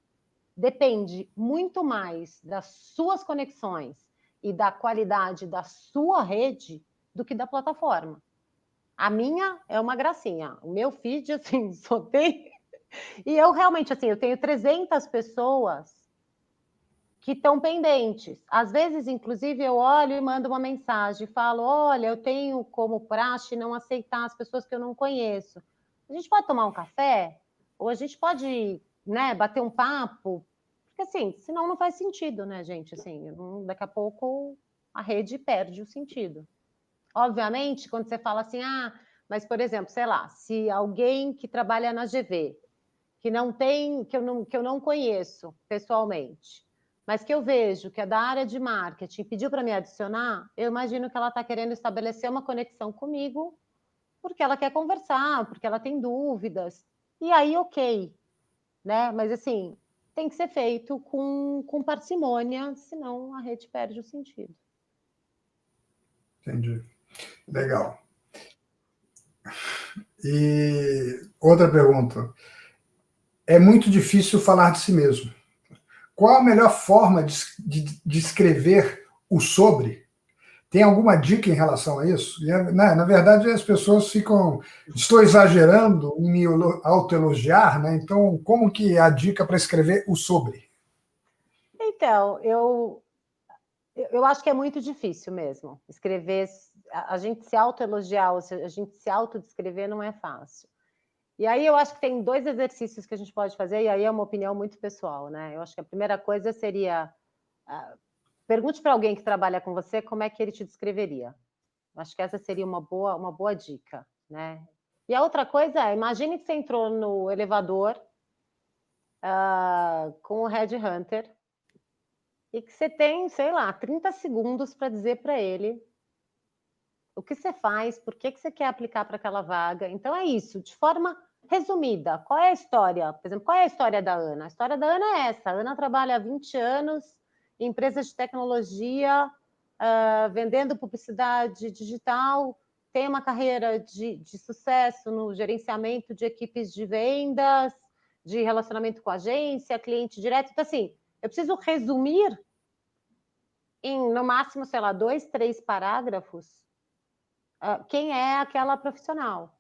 depende muito mais das suas conexões e da qualidade da sua rede do que da plataforma. A minha é uma gracinha. O meu feed, assim, só tem... E eu realmente, assim, eu tenho 300 pessoas que estão pendentes. Às vezes, inclusive, eu olho e mando uma mensagem, falo, olha, eu tenho como praxe não aceitar as pessoas que eu não conheço. A gente pode tomar um café? Ou a gente pode, né, bater um papo? Porque, assim, senão não faz sentido, né, gente? Assim, daqui a pouco a rede perde o sentido. Obviamente, quando você fala assim, mas, por exemplo, sei lá, se alguém que trabalha na GV, que não tem, que eu não conheço pessoalmente, mas que eu vejo que é da área de marketing, pediu para me adicionar, eu imagino que ela está querendo estabelecer uma conexão comigo, porque ela quer conversar, porque ela tem dúvidas. E aí, ok, né? Mas assim, tem que ser feito com parcimônia, senão a rede perde o sentido. Entendi. Legal. E outra pergunta. É muito difícil falar de si mesmo. Qual a melhor forma de escrever o sobre? Tem alguma dica em relação a isso? Na verdade, as pessoas ficam... Estou exagerando em me autoelogiar, né? Então, como que é a dica para escrever o sobre? Então, eu acho que é muito difícil mesmo. Escrever... A gente se autoelogiar, ou seja, a gente se autodescrever não é fácil. E aí eu acho que tem 2 exercícios que a gente pode fazer, e aí é uma opinião muito pessoal, né? Eu acho que a primeira coisa seria... pergunte para alguém que trabalha com você como é que ele te descreveria. Acho que essa seria uma boa dica, né? E a outra coisa é, imagine que você entrou no elevador com o headhunter e que você tem, sei lá, 30 segundos para dizer para ele o que você faz, por que você quer aplicar para aquela vaga. Então é isso, de forma resumida. Qual é a história? Por exemplo, qual é a história da Ana? A história da Ana é essa. A Ana trabalha há 20 anos em empresas de tecnologia, vendendo publicidade digital, tem uma carreira de sucesso no gerenciamento de equipes de vendas, de relacionamento com agência, cliente direto. Então, assim, eu preciso resumir em, no máximo, sei lá, 2, 3 parágrafos quem é aquela profissional.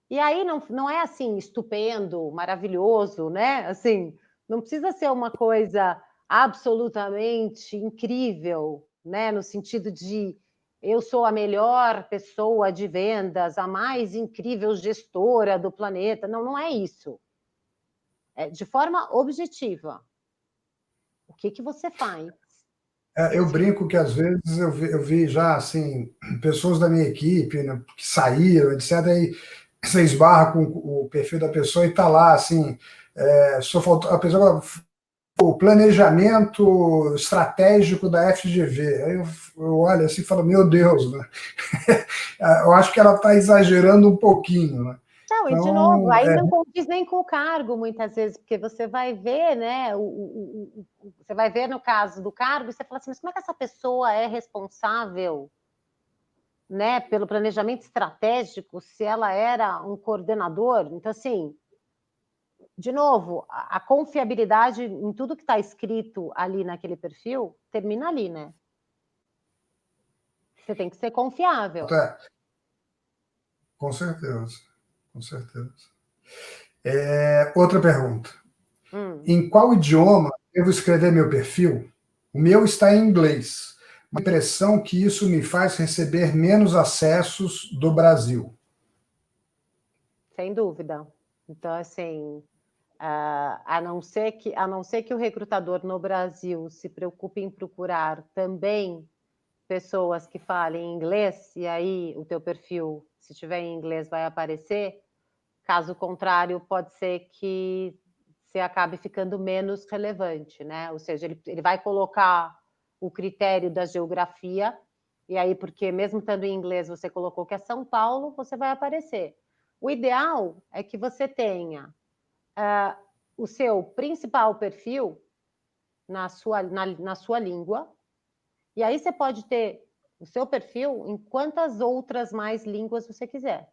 E aí não é assim, estupendo, maravilhoso, né? Assim, não precisa ser uma coisa absolutamente incrível, né? No sentido de eu sou a melhor pessoa de vendas, a mais incrível gestora do planeta. Não, não é isso. É de forma objetiva. O que você faz? Eu brinco que às vezes eu vi já assim pessoas da minha equipe, né, que saíram, etc. Aí você esbarra com o perfil da pessoa e está lá assim, só faltou a pessoa o planejamento estratégico da FGV. Aí eu olho assim e falo, meu Deus, né? Eu acho que ela está exagerando um pouquinho, né? Não, e de novo, Então, aí não condiz nem com o cargo, muitas vezes, porque você vai ver, né? Você vai ver no caso do cargo, e você fala assim, mas como é que essa pessoa é responsável, né, pelo planejamento estratégico se ela era um coordenador? Então, assim, de novo, a confiabilidade em tudo que está escrito ali naquele perfil termina ali, né? Você tem que ser confiável. com certeza, com certeza. Outra pergunta. Em qual idioma devo escrever meu perfil? O meu está em inglês. Uma impressão que isso me faz receber menos acessos do Brasil. Sem dúvida. Então, assim, a não ser que o recrutador no Brasil se preocupe em procurar também pessoas que falem inglês, e aí o teu perfil, se tiver em inglês, vai aparecer. Caso contrário, pode ser que você acabe ficando menos relevante, né? Ou seja, ele vai colocar o critério da geografia, e aí, porque mesmo estando em inglês, você colocou que é São Paulo, você vai aparecer. O ideal é que você tenha o seu principal perfil na sua língua, e aí você pode ter o seu perfil em quantas outras mais línguas você quiser.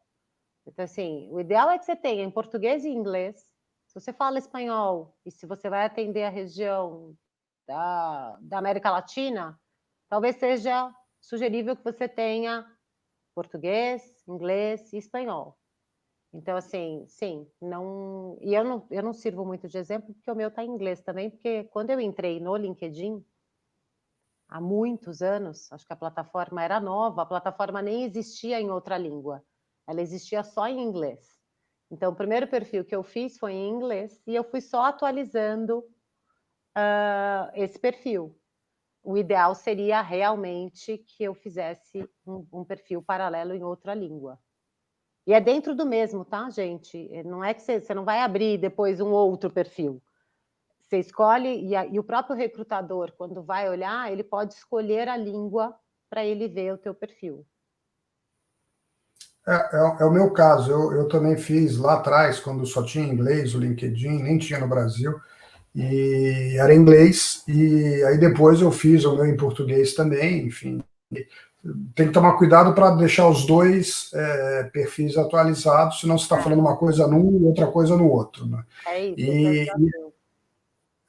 Então, assim, o ideal é que você tenha em português e inglês. Se você fala espanhol e se você vai atender a região da América Latina, talvez seja sugerível que você tenha português, inglês e espanhol. Então, assim, sim, não. E eu não sirvo muito de exemplo, porque o meu está em inglês também, porque quando eu entrei no LinkedIn, há muitos anos, acho que a plataforma era nova, a plataforma nem existia em outra língua, ela existia só em inglês. Então, o primeiro perfil que eu fiz foi em inglês e eu fui só atualizando esse perfil. O ideal seria realmente que eu fizesse um perfil paralelo em outra língua. E é dentro do mesmo, tá, gente? Não é que você não vai abrir depois um outro perfil. Você escolhe, e o próprio recrutador, quando vai olhar, ele pode escolher a língua para ele ver o teu perfil. É o meu caso. Eu também fiz lá atrás, quando só tinha inglês, o LinkedIn, nem tinha no Brasil, e era inglês, e aí depois eu fiz o meu em português também, enfim. Tem que tomar cuidado para deixar os dois perfis atualizados, senão você está falando uma coisa num e outra coisa no outro. Né? É isso, esse é o E, desafio.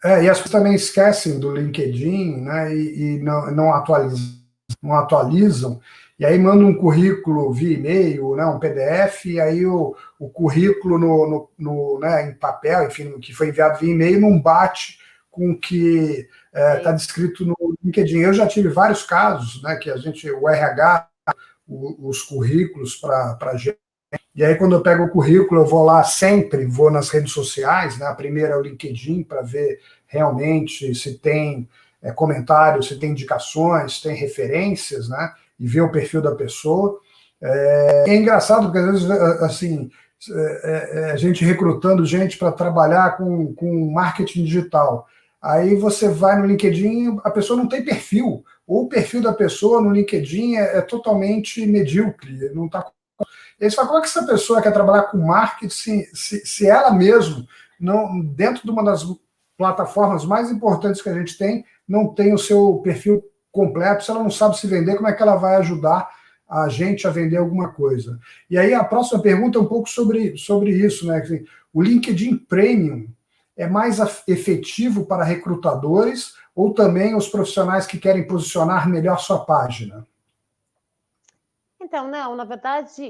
e as pessoas também esquecem do LinkedIn, né, e não atualizam, e aí manda um currículo via e-mail, né, um PDF, e aí o currículo né, em papel, enfim, que foi enviado via e-mail, não bate com o que está descrito no LinkedIn. Eu já tive vários casos, né, que o RH, os currículos para gente. E aí, quando eu pego o currículo, eu vou lá sempre, vou nas redes sociais, né? A primeira é o LinkedIn, para ver realmente se tem comentários, se tem indicações, se tem referências, né? E ver o perfil da pessoa. É engraçado, porque às vezes, assim, a gente recrutando gente para trabalhar com marketing digital. Aí você vai no LinkedIn, a pessoa não tem perfil, ou o perfil da pessoa no LinkedIn é totalmente medíocre, não está. E aí você fala, como é que essa pessoa quer trabalhar com marketing se ela mesma, não, dentro de uma das plataformas mais importantes que a gente tem, não tem o seu perfil completo, se ela não sabe se vender, como é que ela vai ajudar a gente a vender alguma coisa? E aí a próxima pergunta é um pouco sobre isso, né? O LinkedIn Premium é mais efetivo para recrutadores ou também os profissionais que querem posicionar melhor sua página? Então, não, na verdade,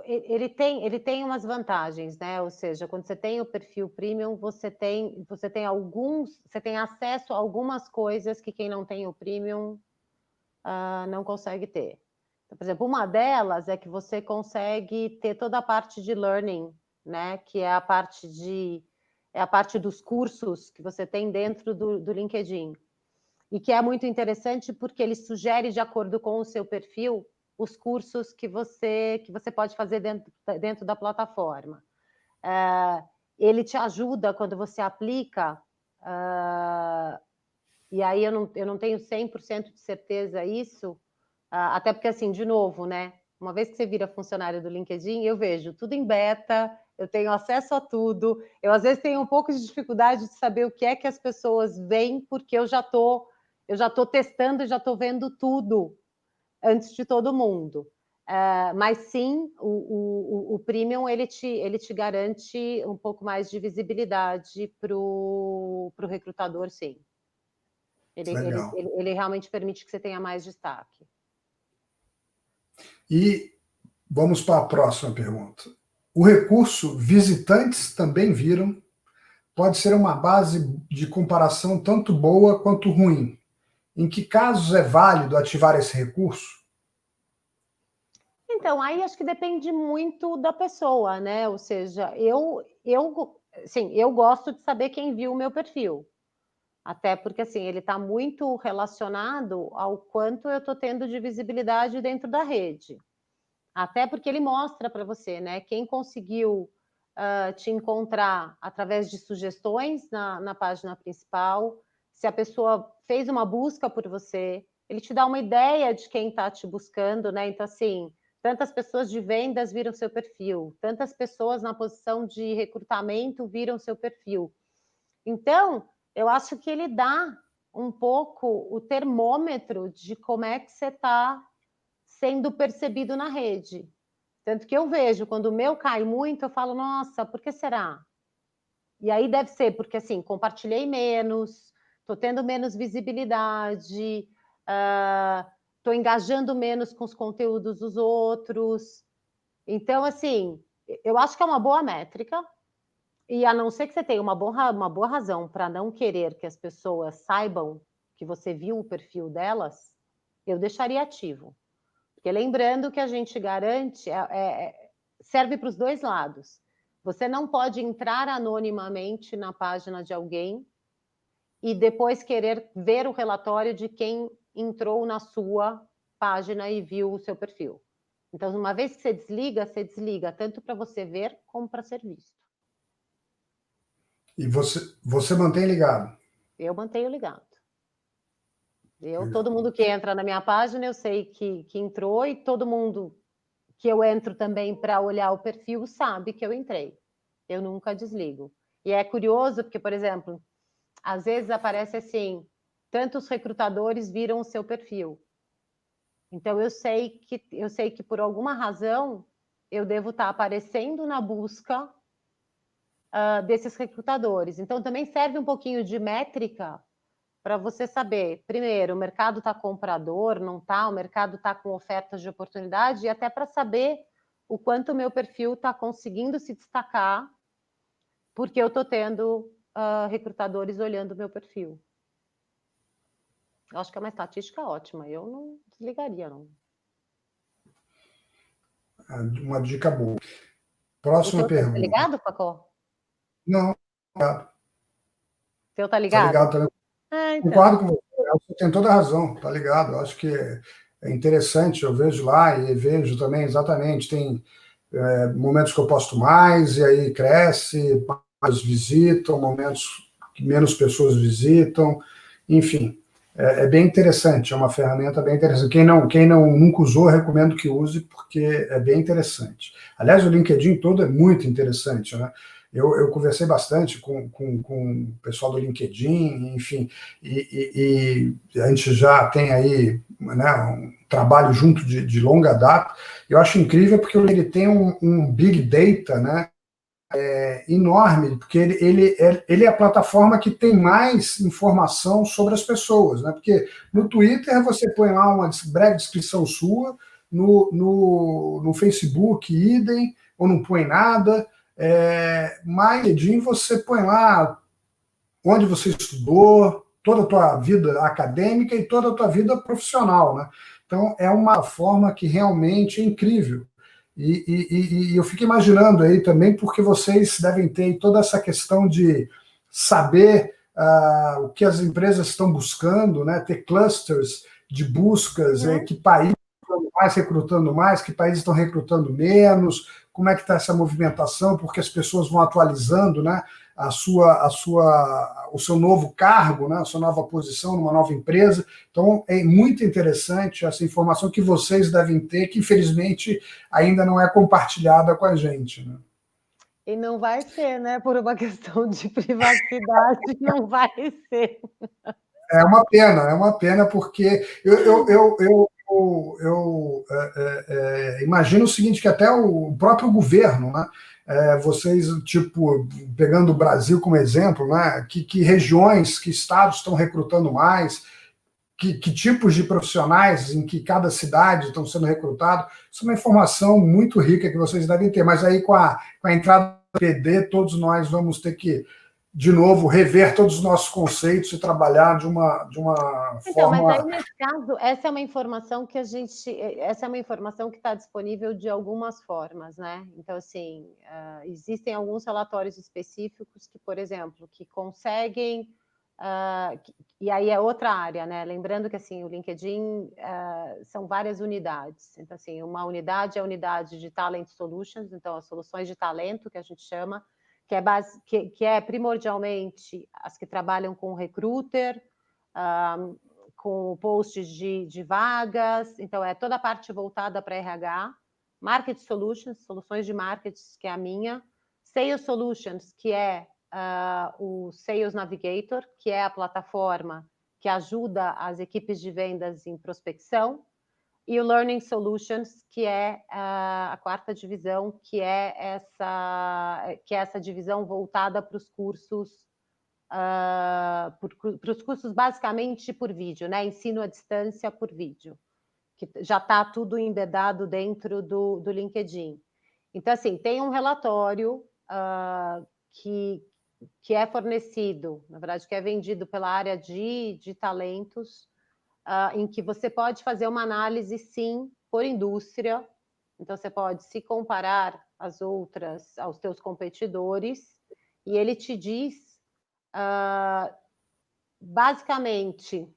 ele tem umas vantagens, né? Ou seja, quando você tem o perfil premium, você tem acesso a algumas coisas que quem não tem o premium não consegue ter. Então, por exemplo, uma delas é que você consegue ter toda a parte de learning, né? Que é a parte dos cursos que você tem dentro do LinkedIn. E que é muito interessante porque ele sugere, de acordo com o seu perfil, os cursos que você pode fazer dentro da plataforma. Ele te ajuda quando você aplica, e aí eu não tenho 100% de certeza isso, até porque, assim, de novo, né? Uma vez que você vira funcionário do LinkedIn, eu vejo tudo em beta, eu tenho acesso a tudo, eu às vezes tenho um pouco de dificuldade de saber o que é que as pessoas veem, porque eu já estou testando e já estou vendo tudo antes de todo mundo. Mas sim, o Premium ele te garante um pouco mais de visibilidade para o recrutador, sim. Ele realmente permite que você tenha mais destaque. E vamos para a próxima pergunta. O recurso visitantes também viram pode ser uma base de comparação tanto boa quanto ruim. Em que casos é válido ativar esse recurso? Então, aí acho que depende muito da pessoa, né? Ou seja, sim, eu gosto de saber quem viu o meu perfil. Até porque, assim, ele está muito relacionado ao quanto eu estou tendo de visibilidade dentro da rede. Até porque ele mostra para você, né? Quem conseguiu te encontrar através de sugestões na página principal, se a pessoa fez uma busca por você, ele te dá uma ideia de quem está te buscando, né? Então, assim, tantas pessoas de vendas viram seu perfil, tantas pessoas na posição de recrutamento viram seu perfil. Então, eu acho que ele dá um pouco o termômetro de como é que você está sendo percebido na rede. Tanto que eu vejo, quando o meu cai muito, eu falo, nossa, por que será? E aí deve ser porque, assim, compartilhei menos, estou tendo menos visibilidade, estou engajando menos com os conteúdos dos outros. Então, assim, eu acho que é uma boa métrica, e a não ser que você tenha uma boa razão para não querer que as pessoas saibam que você viu o perfil delas, eu deixaria ativo. Porque lembrando que a gente garante, serve para os dois lados. Você não pode entrar anonimamente na página de alguém e depois querer ver o relatório de quem entrou na sua página e viu o seu perfil. Então, uma vez que você desliga tanto para você ver como para ser visto. E você mantém ligado? Eu mantenho ligado. Todo mundo que entra na minha página, eu sei que entrou, e todo mundo que eu entro também para olhar o perfil sabe que eu entrei. Eu nunca desligo. E é curioso porque, por exemplo, às vezes aparece assim, tantos recrutadores viram o seu perfil. Então eu sei que por alguma razão eu devo estar aparecendo na busca desses recrutadores. Então também serve um pouquinho de métrica para você saber, primeiro, o mercado está comprador, não está? O mercado está com ofertas de oportunidade, e até para saber o quanto o meu perfil está conseguindo se destacar, porque eu estou tendo recrutadores olhando o meu perfil. Eu acho que é uma estatística ótima, eu não desligaria, não. Uma dica boa. Próxima pergunta. Tá ligado, Facó? Não, ligado. O teu tá Está ligado? ligado também. Então. Concordo com você, você tem toda a razão, tá ligado? Eu acho que é interessante, eu vejo lá e vejo também exatamente, tem momentos que eu posto mais, e aí cresce, mais visitam, momentos que menos pessoas visitam, enfim, é bem interessante, é uma ferramenta bem interessante. Quem nunca usou, recomendo que use, porque é bem interessante. Aliás, o LinkedIn todo é muito interessante, né? Eu conversei bastante com o pessoal do LinkedIn, enfim, e a gente já tem aí, né, um trabalho junto de longa data. Eu acho incrível porque ele tem um big data, né, enorme, porque ele é a plataforma que tem mais informação sobre as pessoas, né? Porque no Twitter você põe lá uma breve descrição sua, no Facebook, idem, ou não põe nada. Mas LinkedIn você põe lá onde você estudou, toda a tua vida acadêmica e toda a tua vida profissional, né? Então, é uma forma que realmente é incrível. E eu fico imaginando aí também, porque vocês devem ter toda essa questão de saber o que as empresas estão buscando, né? Ter clusters de buscas, que países estão mais recrutando mais, que países estão recrutando menos, como é que está essa movimentação, porque as pessoas vão atualizando, né? O seu novo cargo, né, a sua nova posição numa nova empresa. Então, é muito interessante essa informação que vocês devem ter, que infelizmente ainda não é compartilhada com a gente. Né? E não vai ser, né? Por uma questão de privacidade, não vai ser. É uma pena, porque eu imagino o seguinte, que até o próprio governo, né? Vocês, tipo, pegando o Brasil como exemplo, né? Que regiões, que estados estão recrutando mais, que tipos de profissionais em que cada cidade estão sendo recrutados. Isso é uma informação muito rica que vocês devem ter, mas aí com a entrada do PD, todos nós vamos ter que, de novo, rever todos os nossos conceitos e trabalhar de uma então, forma... Mas aí, nesse caso, essa é uma informação que está disponível de algumas formas, né? Então, assim, existem alguns relatórios específicos que, por exemplo, que conseguem... e aí é outra área, né? Lembrando que, assim, o LinkedIn são várias unidades. Então, assim, uma unidade é a unidade de Talent Solutions, então, as soluções de talento, que a gente chama, que é primordialmente as que trabalham com recruiter, com posts de vagas, então é toda a parte voltada para RH, Market Solutions, soluções de marketing, que é a minha, Sales Solutions, que é o Sales Navigator, que é a plataforma que ajuda as equipes de vendas em prospecção, e o Learning Solutions, que é a quarta divisão, que é essa divisão voltada para os cursos, para os cursos basicamente por vídeo, né? Ensino à distância por vídeo, que já está tudo embedado dentro do LinkedIn. Então, assim, tem um relatório que é fornecido, na verdade, que é vendido pela área de talentos, em que você pode fazer uma análise, sim, por indústria. Então, você pode se comparar aos teus competidores, e ele te diz, basicamente,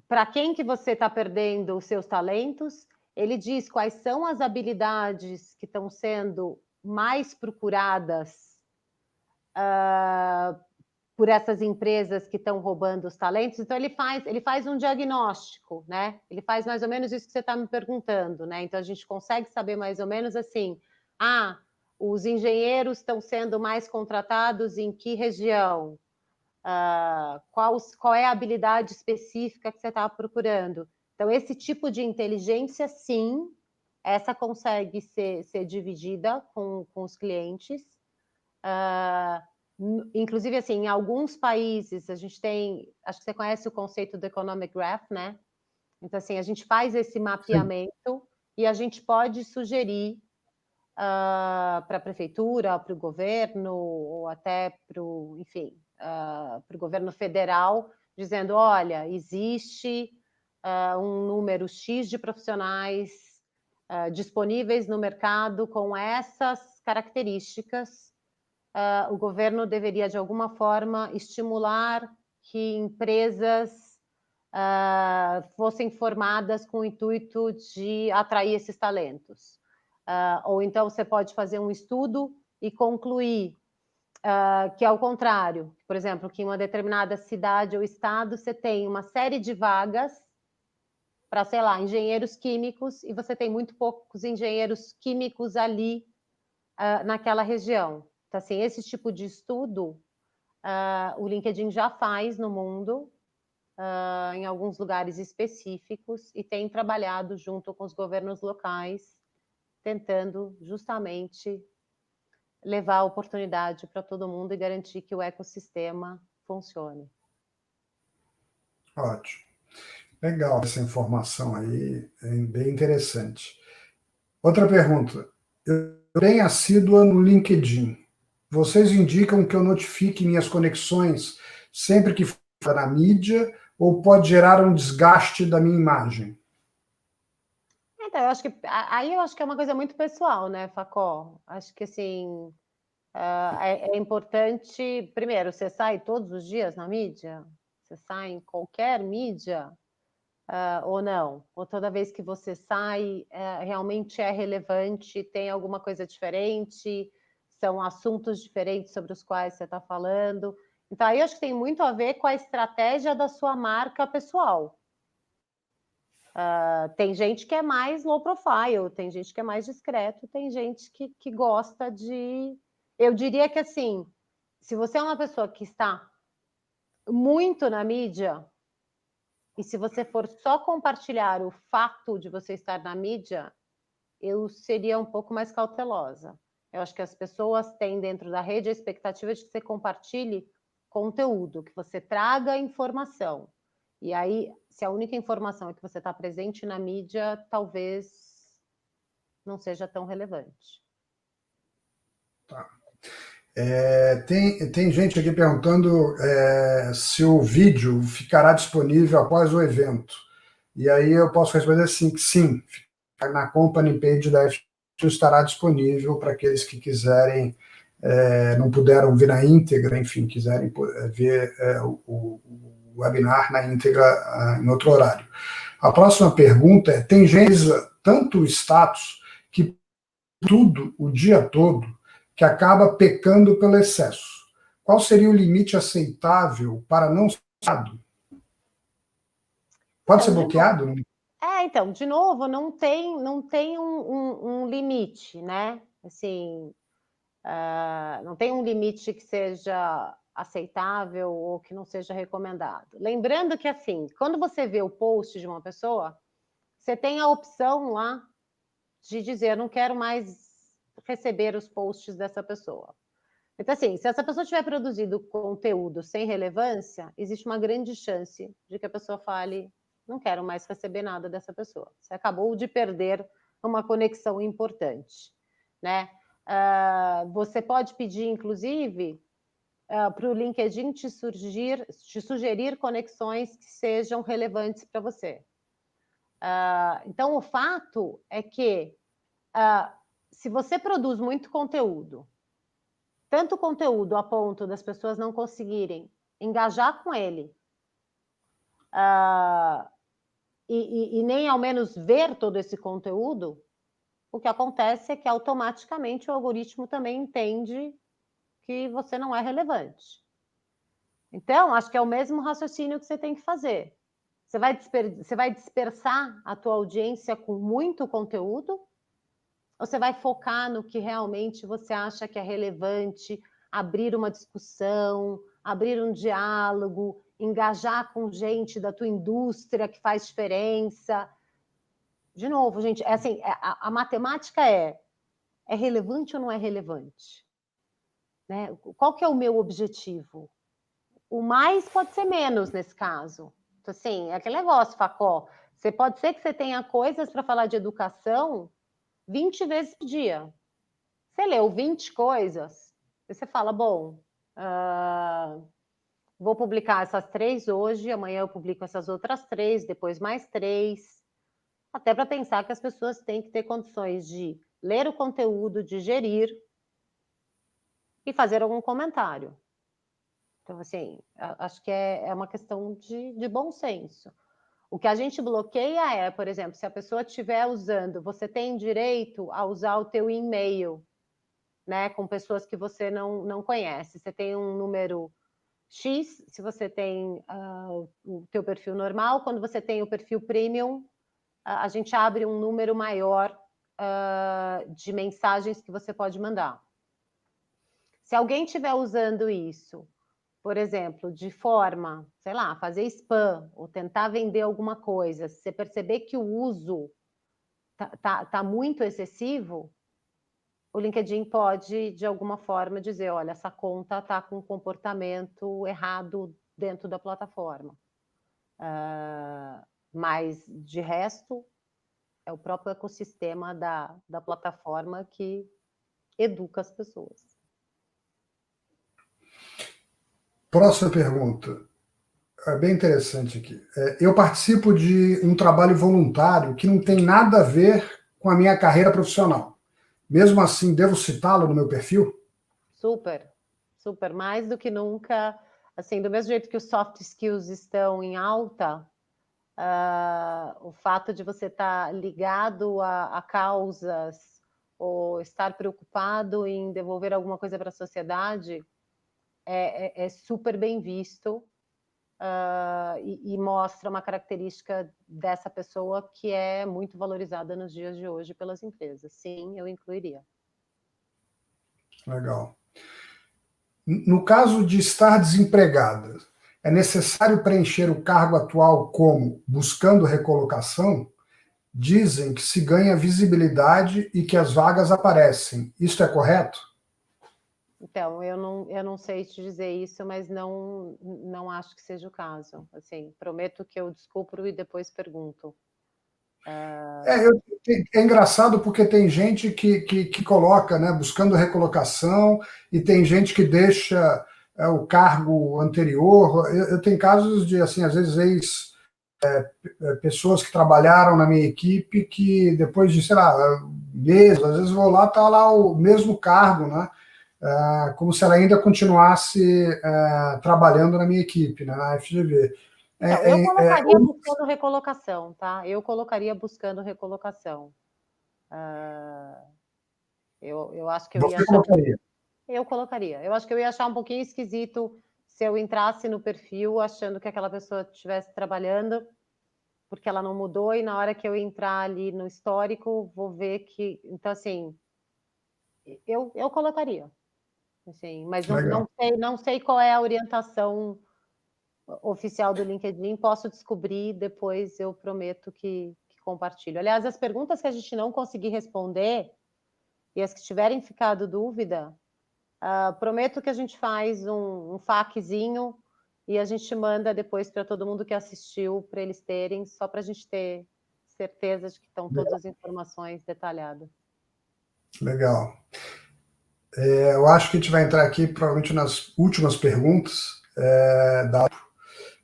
para quem que você está perdendo os seus talentos. Ele diz quais são as habilidades que estão sendo mais procuradas por essas empresas que estão roubando os talentos. Então, ele faz um diagnóstico, né? Ele faz mais ou menos isso que você está me perguntando, né? Então, a gente consegue saber mais ou menos assim, os engenheiros estão sendo mais contratados em que região? Qual é a habilidade específica que você está procurando? Então, esse tipo de inteligência, sim, essa consegue ser dividida com os clientes. Inclusive, assim, em alguns países, a gente tem... Acho que você conhece o conceito do Economic Graph, né? Então, assim, a gente faz esse mapeamento, sim, e a gente pode sugerir para a prefeitura, para o governo, ou até para o, enfim, para o governo federal, dizendo, olha, existe um número X de profissionais disponíveis no mercado com essas características. O governo deveria, de alguma forma, estimular que empresas fossem formadas com o intuito de atrair esses talentos. Ou então você pode fazer um estudo e concluir que é o contrário. Por exemplo, que em uma determinada cidade ou estado você tem uma série de vagas para, sei lá, engenheiros químicos, e você tem muito poucos engenheiros químicos ali naquela região. Então, assim, esse tipo de estudo o LinkedIn já faz no mundo, em alguns lugares específicos, e tem trabalhado junto com os governos locais, tentando justamente levar a oportunidade para todo mundo e garantir que o ecossistema funcione. Ótimo. Legal essa informação aí, é bem interessante. Outra pergunta. Eu bem assídua no LinkedIn. Vocês indicam que eu notifique minhas conexões sempre que for na mídia, ou pode gerar um desgaste da minha imagem? Então, eu acho que aí eu acho que é uma coisa muito pessoal, né, Facó? Acho que assim é importante, primeiro, você sai todos os dias na mídia? Você sai em qualquer mídia? Ou não? Ou toda vez que você sai, realmente é relevante, tem alguma coisa diferente, são assuntos diferentes sobre os quais você está falando. Então, aí eu acho que tem muito a ver com a estratégia da sua marca pessoal. Tem gente que é mais low profile, tem gente que é mais discreto, tem gente que gosta de... Eu diria que, assim, se você é uma pessoa que está muito na mídia, e se você for só compartilhar o fato de você estar na mídia, eu seria um pouco mais cautelosa. Eu acho que as pessoas têm dentro da rede a expectativa de que você compartilhe conteúdo, que você traga informação. E aí, se a única informação é que você está presente na mídia, talvez não seja tão relevante. Tá. Tem gente aqui perguntando se o vídeo ficará disponível após o evento. E aí eu posso responder assim, que sim, na company page da F estará disponível para aqueles que quiserem, não puderam ver na íntegra, enfim, quiserem ver o webinar na íntegra em outro horário. A próxima pergunta é, tem gente tanto status que tudo o dia todo que acaba pecando pelo excesso. Qual seria o limite aceitável para não ser bloqueado? Pode ser bloqueado? Então, de novo, não tem um limite, né? Assim, não tem um limite que seja aceitável ou que não seja recomendado. Lembrando que, assim, quando você vê o post de uma pessoa, você tem a opção lá de dizer, não quero mais receber os posts dessa pessoa. Então, assim, se essa pessoa tiver produzido conteúdo sem relevância, existe uma grande chance de que a pessoa fale, não quero mais receber nada dessa pessoa. Você acabou de perder uma conexão importante, né? Você pode pedir, inclusive, para o LinkedIn te sugerir conexões que sejam relevantes para você. Então, o fato é que, se você produz muito conteúdo, tanto conteúdo a ponto das pessoas não conseguirem engajar com ele, e nem ao menos ver todo esse conteúdo, o que acontece é que automaticamente o algoritmo também entende que você não é relevante. Então, acho que é o mesmo raciocínio que você tem que fazer. Você vai dispersar a tua audiência com muito conteúdo? Ou você vai focar no que realmente você acha que é relevante, abrir uma discussão, abrir um diálogo, engajar com gente da tua indústria que faz diferença? De novo, gente, assim, a matemática é relevante ou não é relevante? Né? Qual que é o meu objetivo? O mais pode ser menos nesse caso. Então, assim, é aquele negócio, Facó. Você pode ser que você tenha coisas para falar de educação 20 vezes por dia. Você leu 20 coisas, e você fala, bom, vou publicar essas 3 hoje, amanhã eu publico essas outras 3, depois mais 3, até para pensar que as pessoas têm que ter condições de ler o conteúdo, digerir e fazer algum comentário. Então, assim, acho que é uma questão de bom senso. O que a gente bloqueia é, por exemplo, se a pessoa estiver usando, você tem direito a usar o teu e-mail, né, com pessoas que você não conhece. Você tem um número X, se você tem o teu perfil normal, quando você tem o perfil premium, a gente abre um número maior de mensagens que você pode mandar. Se alguém estiver usando isso, por exemplo, de forma, sei lá, fazer spam ou tentar vender alguma coisa, se você perceber que o uso tá muito excessivo, o LinkedIn pode, de alguma forma, dizer, olha, essa conta está com um comportamento errado dentro da plataforma. Mas, de resto, é o próprio ecossistema da plataforma que educa as pessoas. Próxima pergunta. É bem interessante aqui. Eu participo de um trabalho voluntário que não tem nada a ver com a minha carreira profissional. Mesmo assim, devo citá-lo no meu perfil? Super, super, mais do que nunca. Assim, do mesmo jeito que os soft skills estão em alta, o fato de você estar ligado a causas ou estar preocupado em devolver alguma coisa para a sociedade é super bem visto. E mostra uma característica dessa pessoa que é muito valorizada nos dias de hoje pelas empresas. Sim, eu incluiria. Legal. No caso de estar desempregada, é necessário preencher o cargo atual como buscando recolocação? Dizem que se ganha visibilidade e que as vagas aparecem. Isto é correto? Então, eu não sei te dizer isso, mas não acho que seja o caso. Assim, prometo que eu descubro e depois pergunto. É engraçado porque tem gente que coloca, né, buscando recolocação, e tem gente que deixa o cargo anterior. Eu tenho casos de, assim, às vezes, pessoas que trabalharam na minha equipe que depois de, sei lá, meses, às vezes vou lá, está lá o mesmo cargo, né? Como se ela ainda continuasse trabalhando na minha equipe, né, na FGV. Não, eu colocaria buscando recolocação, tá? Eu colocaria buscando recolocação. Eu acho que eu ia Você achar. colocaria? Eu colocaria. Eu acho que eu ia achar um pouquinho esquisito se eu entrasse no perfil achando que aquela pessoa estivesse trabalhando, porque ela não mudou, e na hora que eu entrar ali no histórico, vou ver que. Então, assim, eu colocaria. Assim, mas Legal. não sei qual é a orientação oficial do LinkedIn, posso descobrir, depois eu prometo que compartilho. Aliás, as perguntas que a gente não conseguir responder e as que tiverem ficado dúvida, prometo que a gente faz um FAQzinho e a gente manda depois para todo mundo que assistiu, para eles terem, só para a gente ter certeza de que estão todas as informações detalhadas. Legal. Eu acho que a gente vai entrar aqui provavelmente nas últimas perguntas,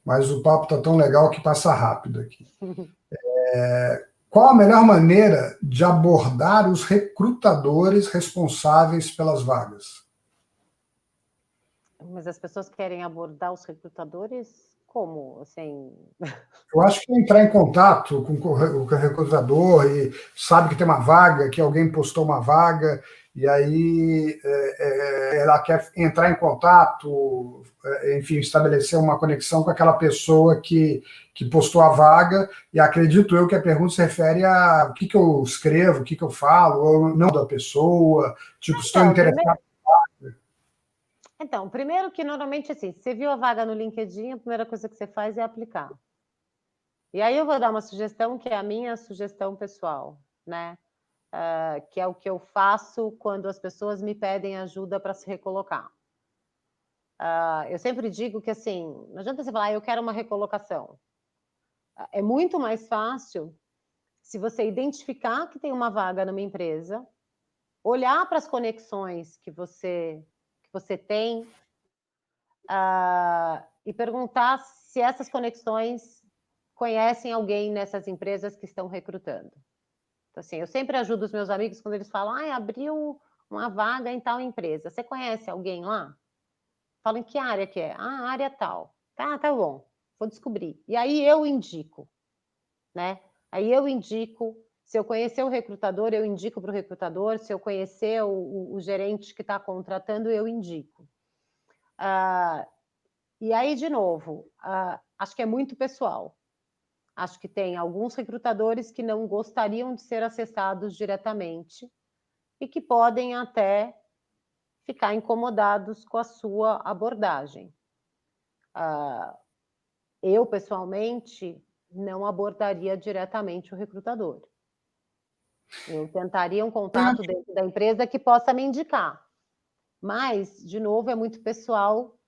mas o papo está tão legal que passa rápido aqui. Qual a melhor maneira de abordar os recrutadores responsáveis pelas vagas? Mas as pessoas querem abordar os recrutadores como? Assim... Eu acho que entrar em contato com o recrutador e sabe que tem uma vaga, que alguém postou uma vaga, e aí ela quer entrar em contato, enfim, estabelecer uma conexão com aquela pessoa que postou a vaga, e acredito eu que a pergunta se refere a o que eu escrevo, o que eu falo, ou não da pessoa, tipo, estou interessado. Então, primeiro que normalmente, assim, se você viu a vaga no LinkedIn, a primeira coisa que você faz é aplicar. E aí eu vou dar uma sugestão que é a minha sugestão pessoal, né? Que é o que eu faço quando as pessoas me pedem ajuda para se recolocar. Eu sempre digo que, assim, não adianta você falar, eu quero uma recolocação. É muito mais fácil se você identificar que tem uma vaga numa empresa, olhar para as conexões que você tem, e perguntar se essas conexões conhecem alguém nessas empresas que estão recrutando. Então, assim, eu sempre ajudo os meus amigos quando eles falam, abriu uma vaga em tal empresa. Você conhece alguém lá? Falo, em que área que é? A área tal. Tá bom, vou descobrir. E aí eu indico, né? Aí eu indico, se eu conhecer o recrutador, eu indico para o recrutador, se eu conhecer o gerente que está contratando, eu indico. E aí, de novo, acho que é muito pessoal. Acho que tem alguns recrutadores que não gostariam de ser acessados diretamente e que podem até ficar incomodados com a sua abordagem. Eu, pessoalmente, não abordaria diretamente o recrutador. Eu tentaria um contato dentro da empresa que possa me indicar. Mas, de novo, é muito pessoal.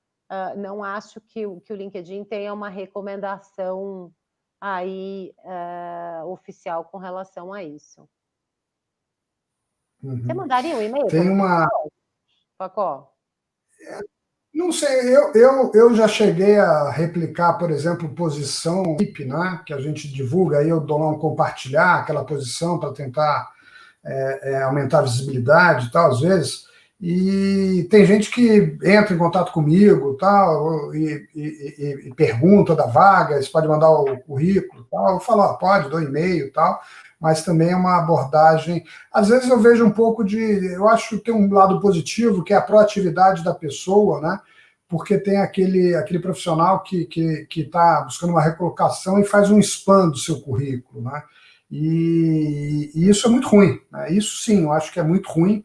Não acho que o LinkedIn tenha uma recomendação aí oficial com relação a isso. Você mandaria um e-mail? Tem uma. Facó? Não sei, eu já cheguei a replicar, por exemplo, posição VIP, né, que a gente divulga, aí eu dou lá um compartilhar aquela posição para tentar aumentar a visibilidade e tal, às vezes, e tem gente que entra em contato comigo tal, e pergunta da vaga, você pode mandar o currículo tal, eu falo, pode, dou e-mail tal, mas também é uma abordagem, às vezes eu vejo um pouco eu acho que tem um lado positivo, que é a proatividade da pessoa, né, porque tem aquele profissional que está buscando uma recolocação e faz um spam do seu currículo, né, e isso é muito ruim, né? Isso sim, eu acho que é muito ruim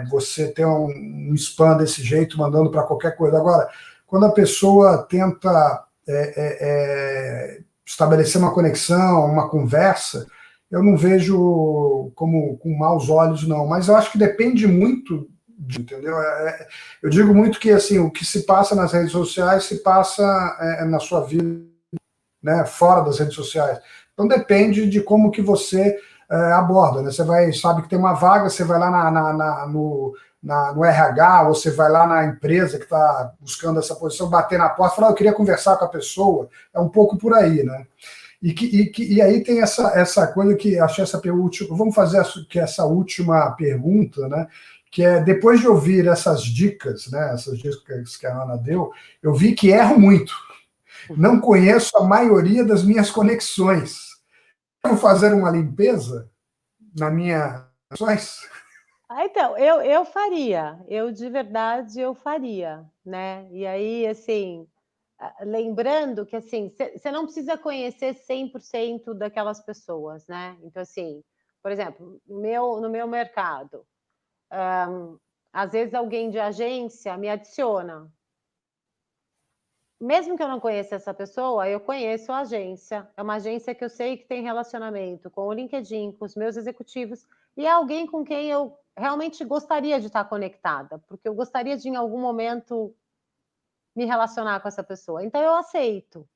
você ter um spam desse jeito, mandando para qualquer coisa. Agora, quando a pessoa tenta estabelecer uma conexão, uma conversa, eu não vejo como com maus olhos, não. Mas eu acho que depende muito, entendeu? Eu digo muito que assim, o que se passa nas redes sociais se passa na sua vida, né, fora das redes sociais. Então depende de como que você aborda, né? Você sabe que tem uma vaga, você vai lá no RH, ou você vai lá na empresa que está buscando essa posição, bater na porta, falar, eu queria conversar com a pessoa, é um pouco por aí, né? E aí tem essa coisa que achei essa última, vamos fazer essa última pergunta, né? Que é, depois de ouvir essas dicas, né? Essas dicas que a Ana deu, eu vi que erro muito. Não conheço a maioria das minhas conexões. Vou fazer uma limpeza na minha conexões? Então, eu faria, eu de verdade eu faria, né? E aí, assim, lembrando que, assim, você não precisa conhecer 100% daquelas pessoas, né? Então, assim, por exemplo, no meu mercado, às vezes alguém de agência me adiciona. Mesmo que eu não conheça essa pessoa, eu conheço a agência. É uma agência que eu sei que tem relacionamento com o LinkedIn, com os meus executivos, e é alguém com quem eu realmente gostaria de estar conectada, porque eu gostaria de, em algum momento, me relacionar com essa pessoa. Então, eu aceito.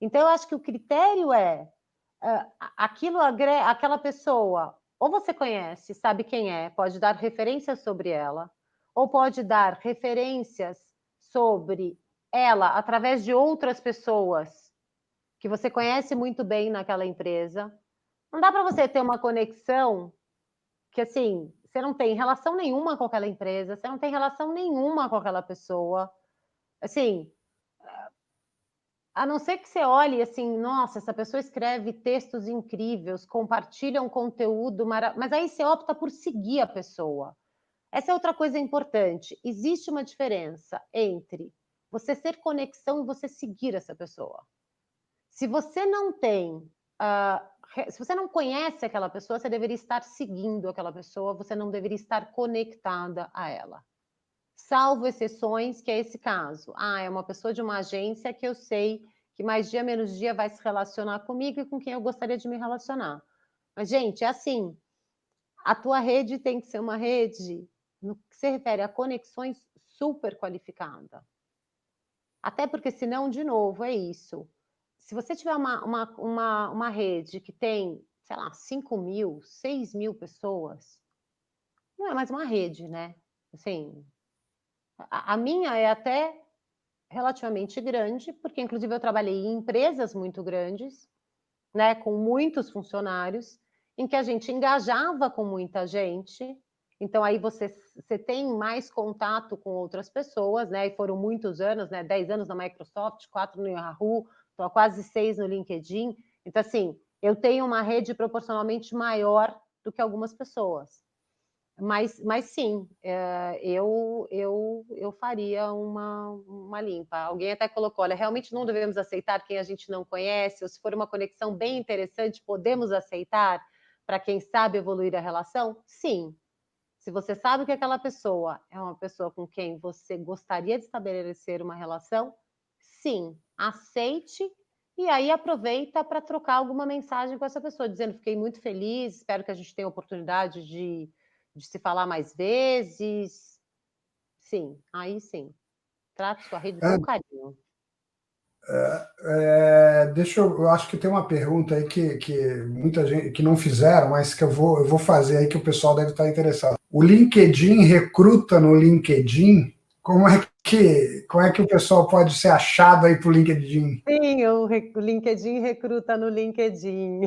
Então, eu acho que o critério é aquela pessoa, ou você conhece, sabe quem é, pode dar referências sobre ela, ou pode dar referências sobre ela através de outras pessoas que você conhece muito bem naquela empresa. Não dá para você ter uma conexão que, assim, você não tem relação nenhuma com aquela empresa, você não tem relação nenhuma com aquela pessoa. Assim, a não ser que você olhe assim, nossa, essa pessoa escreve textos incríveis, compartilha um conteúdo maravilhoso, mas aí você opta por seguir a pessoa. Essa é outra coisa importante. Existe uma diferença entre você ser conexão e você seguir essa pessoa. Se você não tem, se você não conhece aquela pessoa, você deveria estar seguindo aquela pessoa, você não deveria estar conectada a ela. Salvo exceções, que é esse caso. É uma pessoa de uma agência que eu sei que mais dia menos dia vai se relacionar comigo e com quem eu gostaria de me relacionar. Mas, gente, é assim, a tua rede tem que ser uma rede, no que se refere a conexões, super qualificada. Até porque, senão, de novo, é isso. Se você tiver uma rede que tem, sei lá, 5.000, 6.000 pessoas, não é mais uma rede, né? Assim, a minha é até relativamente grande, porque, inclusive, eu trabalhei em empresas muito grandes, né, com muitos funcionários, em que a gente engajava com muita gente. Então, aí você tem mais contato com outras pessoas, né? E foram muitos anos, né? 10 anos na Microsoft, 4 no Yahoo, estou há quase 6 no LinkedIn. Então, assim, eu tenho uma rede proporcionalmente maior do que algumas pessoas. Mas sim, eu faria uma limpa. Alguém até colocou, olha, realmente não devemos aceitar quem a gente não conhece, ou se for uma conexão bem interessante, podemos aceitar para quem sabe evoluir a relação? Sim. Se você sabe que aquela pessoa é uma pessoa com quem você gostaria de estabelecer uma relação, sim, aceite e aí aproveita para trocar alguma mensagem com essa pessoa, dizendo, fiquei muito feliz, espero que a gente tenha oportunidade de se falar mais vezes. Sim, aí sim. Trate sua rede com carinho. Eu acho que tem uma pergunta aí que muita gente que não fizeram, mas que eu vou fazer aí que o pessoal deve estar interessado. O LinkedIn recruta no LinkedIn como é que o pessoal pode ser achado aí para o LinkedIn? Sim, o LinkedIn recruta no LinkedIn.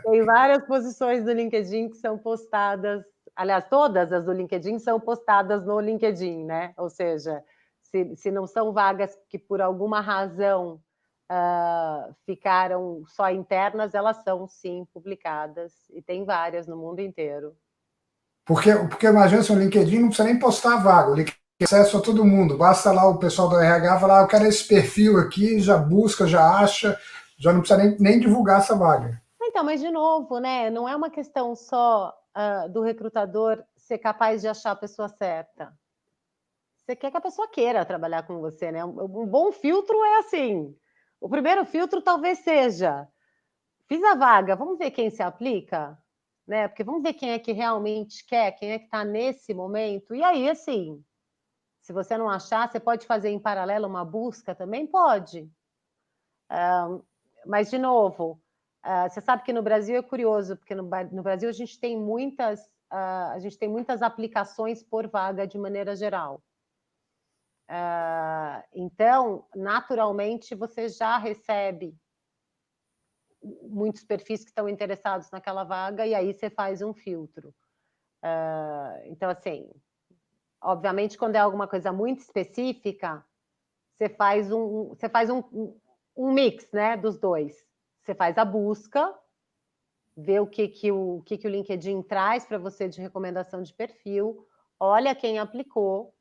Tem várias posições do LinkedIn que são postadas, aliás, todas as do LinkedIn são postadas no LinkedIn, né? Ou seja, se não são vagas que por alguma razão ficaram só internas, elas são sim publicadas e tem várias no mundo inteiro. Porque imagina se o LinkedIn não precisa nem postar a vaga, o LinkedIn tem acesso a todo mundo, basta lá o pessoal do RH falar, eu quero esse perfil aqui, já busca, já acha, já não precisa nem divulgar essa vaga. Então, mas de novo, né? Não é uma questão só do recrutador ser capaz de achar a pessoa certa. Você quer que a pessoa queira trabalhar com você, né? Um bom filtro é assim. O primeiro filtro talvez seja: fiz a vaga, vamos ver quem se aplica, né? Porque vamos ver quem é que realmente quer, quem é que está nesse momento. E aí, assim, se você não achar, você pode fazer em paralelo uma busca também? Pode. Mas, de novo, você sabe que no Brasil é curioso, porque no Brasil a gente tem muitas aplicações por vaga de maneira geral. Então, naturalmente, você já recebe muitos perfis que estão interessados naquela vaga e aí você faz um filtro. Então, assim, obviamente, quando é alguma coisa muito específica, você faz um mix, né, dos dois. Você faz a busca, vê o que o LinkedIn traz para você de recomendação de perfil, olha quem aplicou,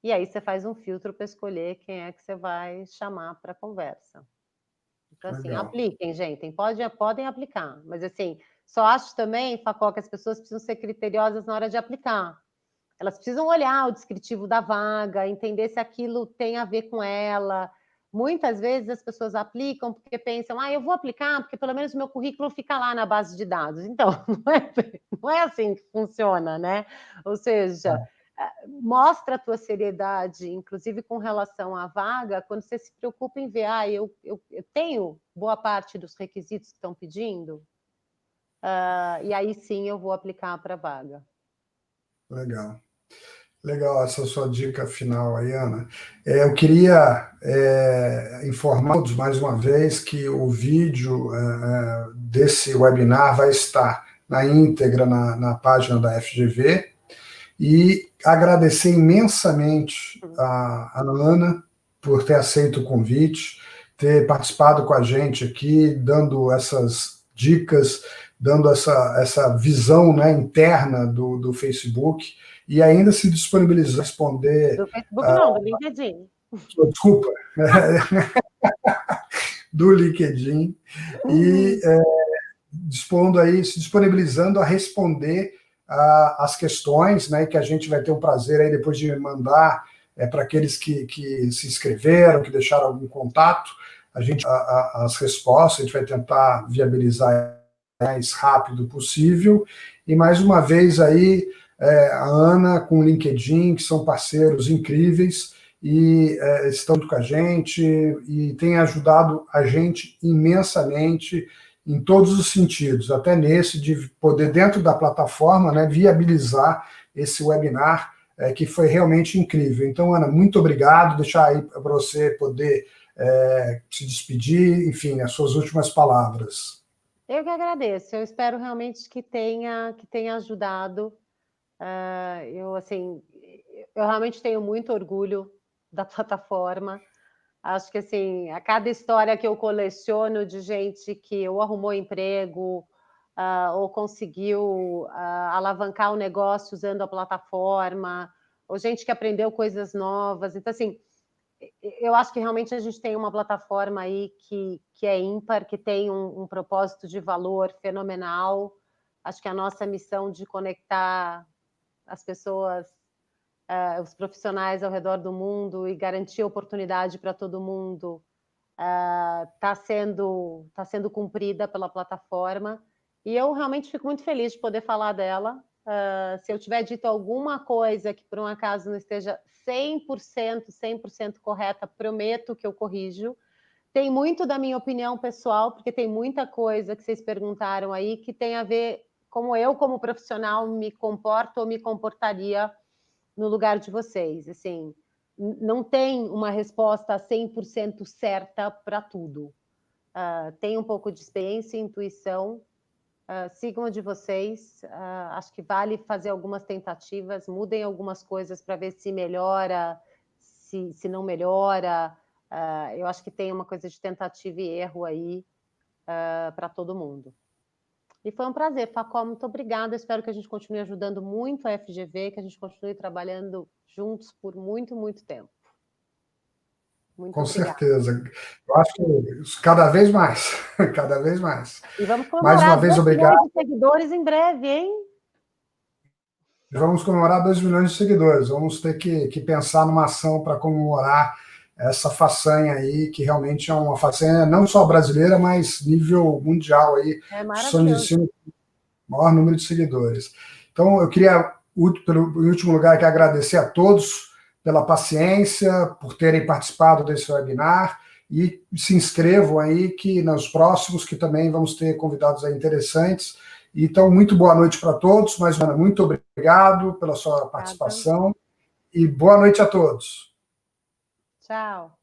e aí você faz um filtro para escolher quem é que você vai chamar para conversa. Então, assim, Legal. apliquem, gente, podem aplicar, mas assim, só acho também, Facó, que as pessoas precisam ser criteriosas na hora de aplicar. Elas precisam olhar o descritivo da vaga, entender se aquilo tem a ver com ela. Muitas vezes as pessoas aplicam porque pensam, eu vou aplicar porque pelo menos o meu currículo fica lá na base de dados. Então, não é assim que funciona, né? Ou seja, mostra a tua seriedade, inclusive com relação à vaga, quando você se preocupa em ver, eu tenho boa parte dos requisitos que estão pedindo, e aí sim eu vou aplicar para a vaga. Legal. Legal essa sua dica final aí, Ana. Eu queria informar todos mais uma vez que o vídeo desse webinar vai estar na íntegra na página da FGV e agradecer imensamente a Ana por ter aceito o convite, ter participado com a gente aqui, dando essas dicas, dando essa visão, né, interna do Facebook, e ainda se disponibilizar a responder. Do Facebook não, do LinkedIn. Desculpa, do LinkedIn, e dispondo aí, se disponibilizando a responder as questões, né, que a gente vai ter o prazer aí depois de mandar para aqueles que se inscreveram, que deixaram algum contato, as respostas, a gente vai tentar viabilizar o mais rápido possível. E mais uma vez aí, a Ana com o LinkedIn, que são parceiros incríveis e estão com a gente e têm ajudado a gente imensamente em todos os sentidos, até nesse de poder, dentro da plataforma, né, viabilizar esse webinar, que foi realmente incrível. Então, Ana, muito obrigado, deixar aí para você poder se despedir, enfim, as suas últimas palavras. Eu que agradeço, eu espero realmente que tenha ajudado. Eu realmente tenho muito orgulho da plataforma. Acho que, assim, a cada história que eu coleciono de gente que ou arrumou emprego, ou conseguiu alavancar o negócio usando a plataforma, ou gente que aprendeu coisas novas. Então, assim, eu acho que realmente a gente tem uma plataforma aí que é ímpar, que tem um propósito de valor fenomenal. Acho que a nossa missão de conectar as pessoas, os profissionais ao redor do mundo e garantir oportunidade para todo mundo está sendo cumprida pela plataforma. E eu realmente fico muito feliz de poder falar dela. Se eu tiver dito alguma coisa que por um acaso não esteja 100% correta, prometo que eu corrijo. Tem muito da minha opinião pessoal, porque tem muita coisa que vocês perguntaram aí que tem a ver como eu, como profissional, me comporto ou me comportaria no lugar de vocês. Assim, não tem uma resposta 100% certa para tudo. Tem um pouco de experiência e intuição. Sigam a de vocês. Acho que vale fazer algumas tentativas, mudem algumas coisas para ver se melhora, se não melhora. Eu acho que tem uma coisa de tentativa e erro aí para todo mundo. E foi um prazer, Facó, muito obrigada. Espero que a gente continue ajudando muito a FGV, que a gente continue trabalhando juntos por muito, muito tempo. Muito Com obrigada. certeza. Eu acho que cada vez mais, cada vez mais. E vamos Mais uma comemorar vez, 2 obrigado. milhões de seguidores em breve, hein? Vamos comemorar 2 milhões de seguidores. Vamos ter que pensar numa ação para comemorar essa façanha aí, que realmente é uma façanha não só brasileira, mas nível mundial aí. É Instituição de maravilhoso. ensino, maior número de seguidores. Então, eu queria, em último lugar, aqui, agradecer a todos pela paciência, por terem participado desse webinar, e se inscrevam aí que nos próximos, que também vamos ter convidados aí interessantes. Então, muito boa noite para todos, mais uma vez, muito obrigado pela sua participação, e boa noite a todos. Tchau.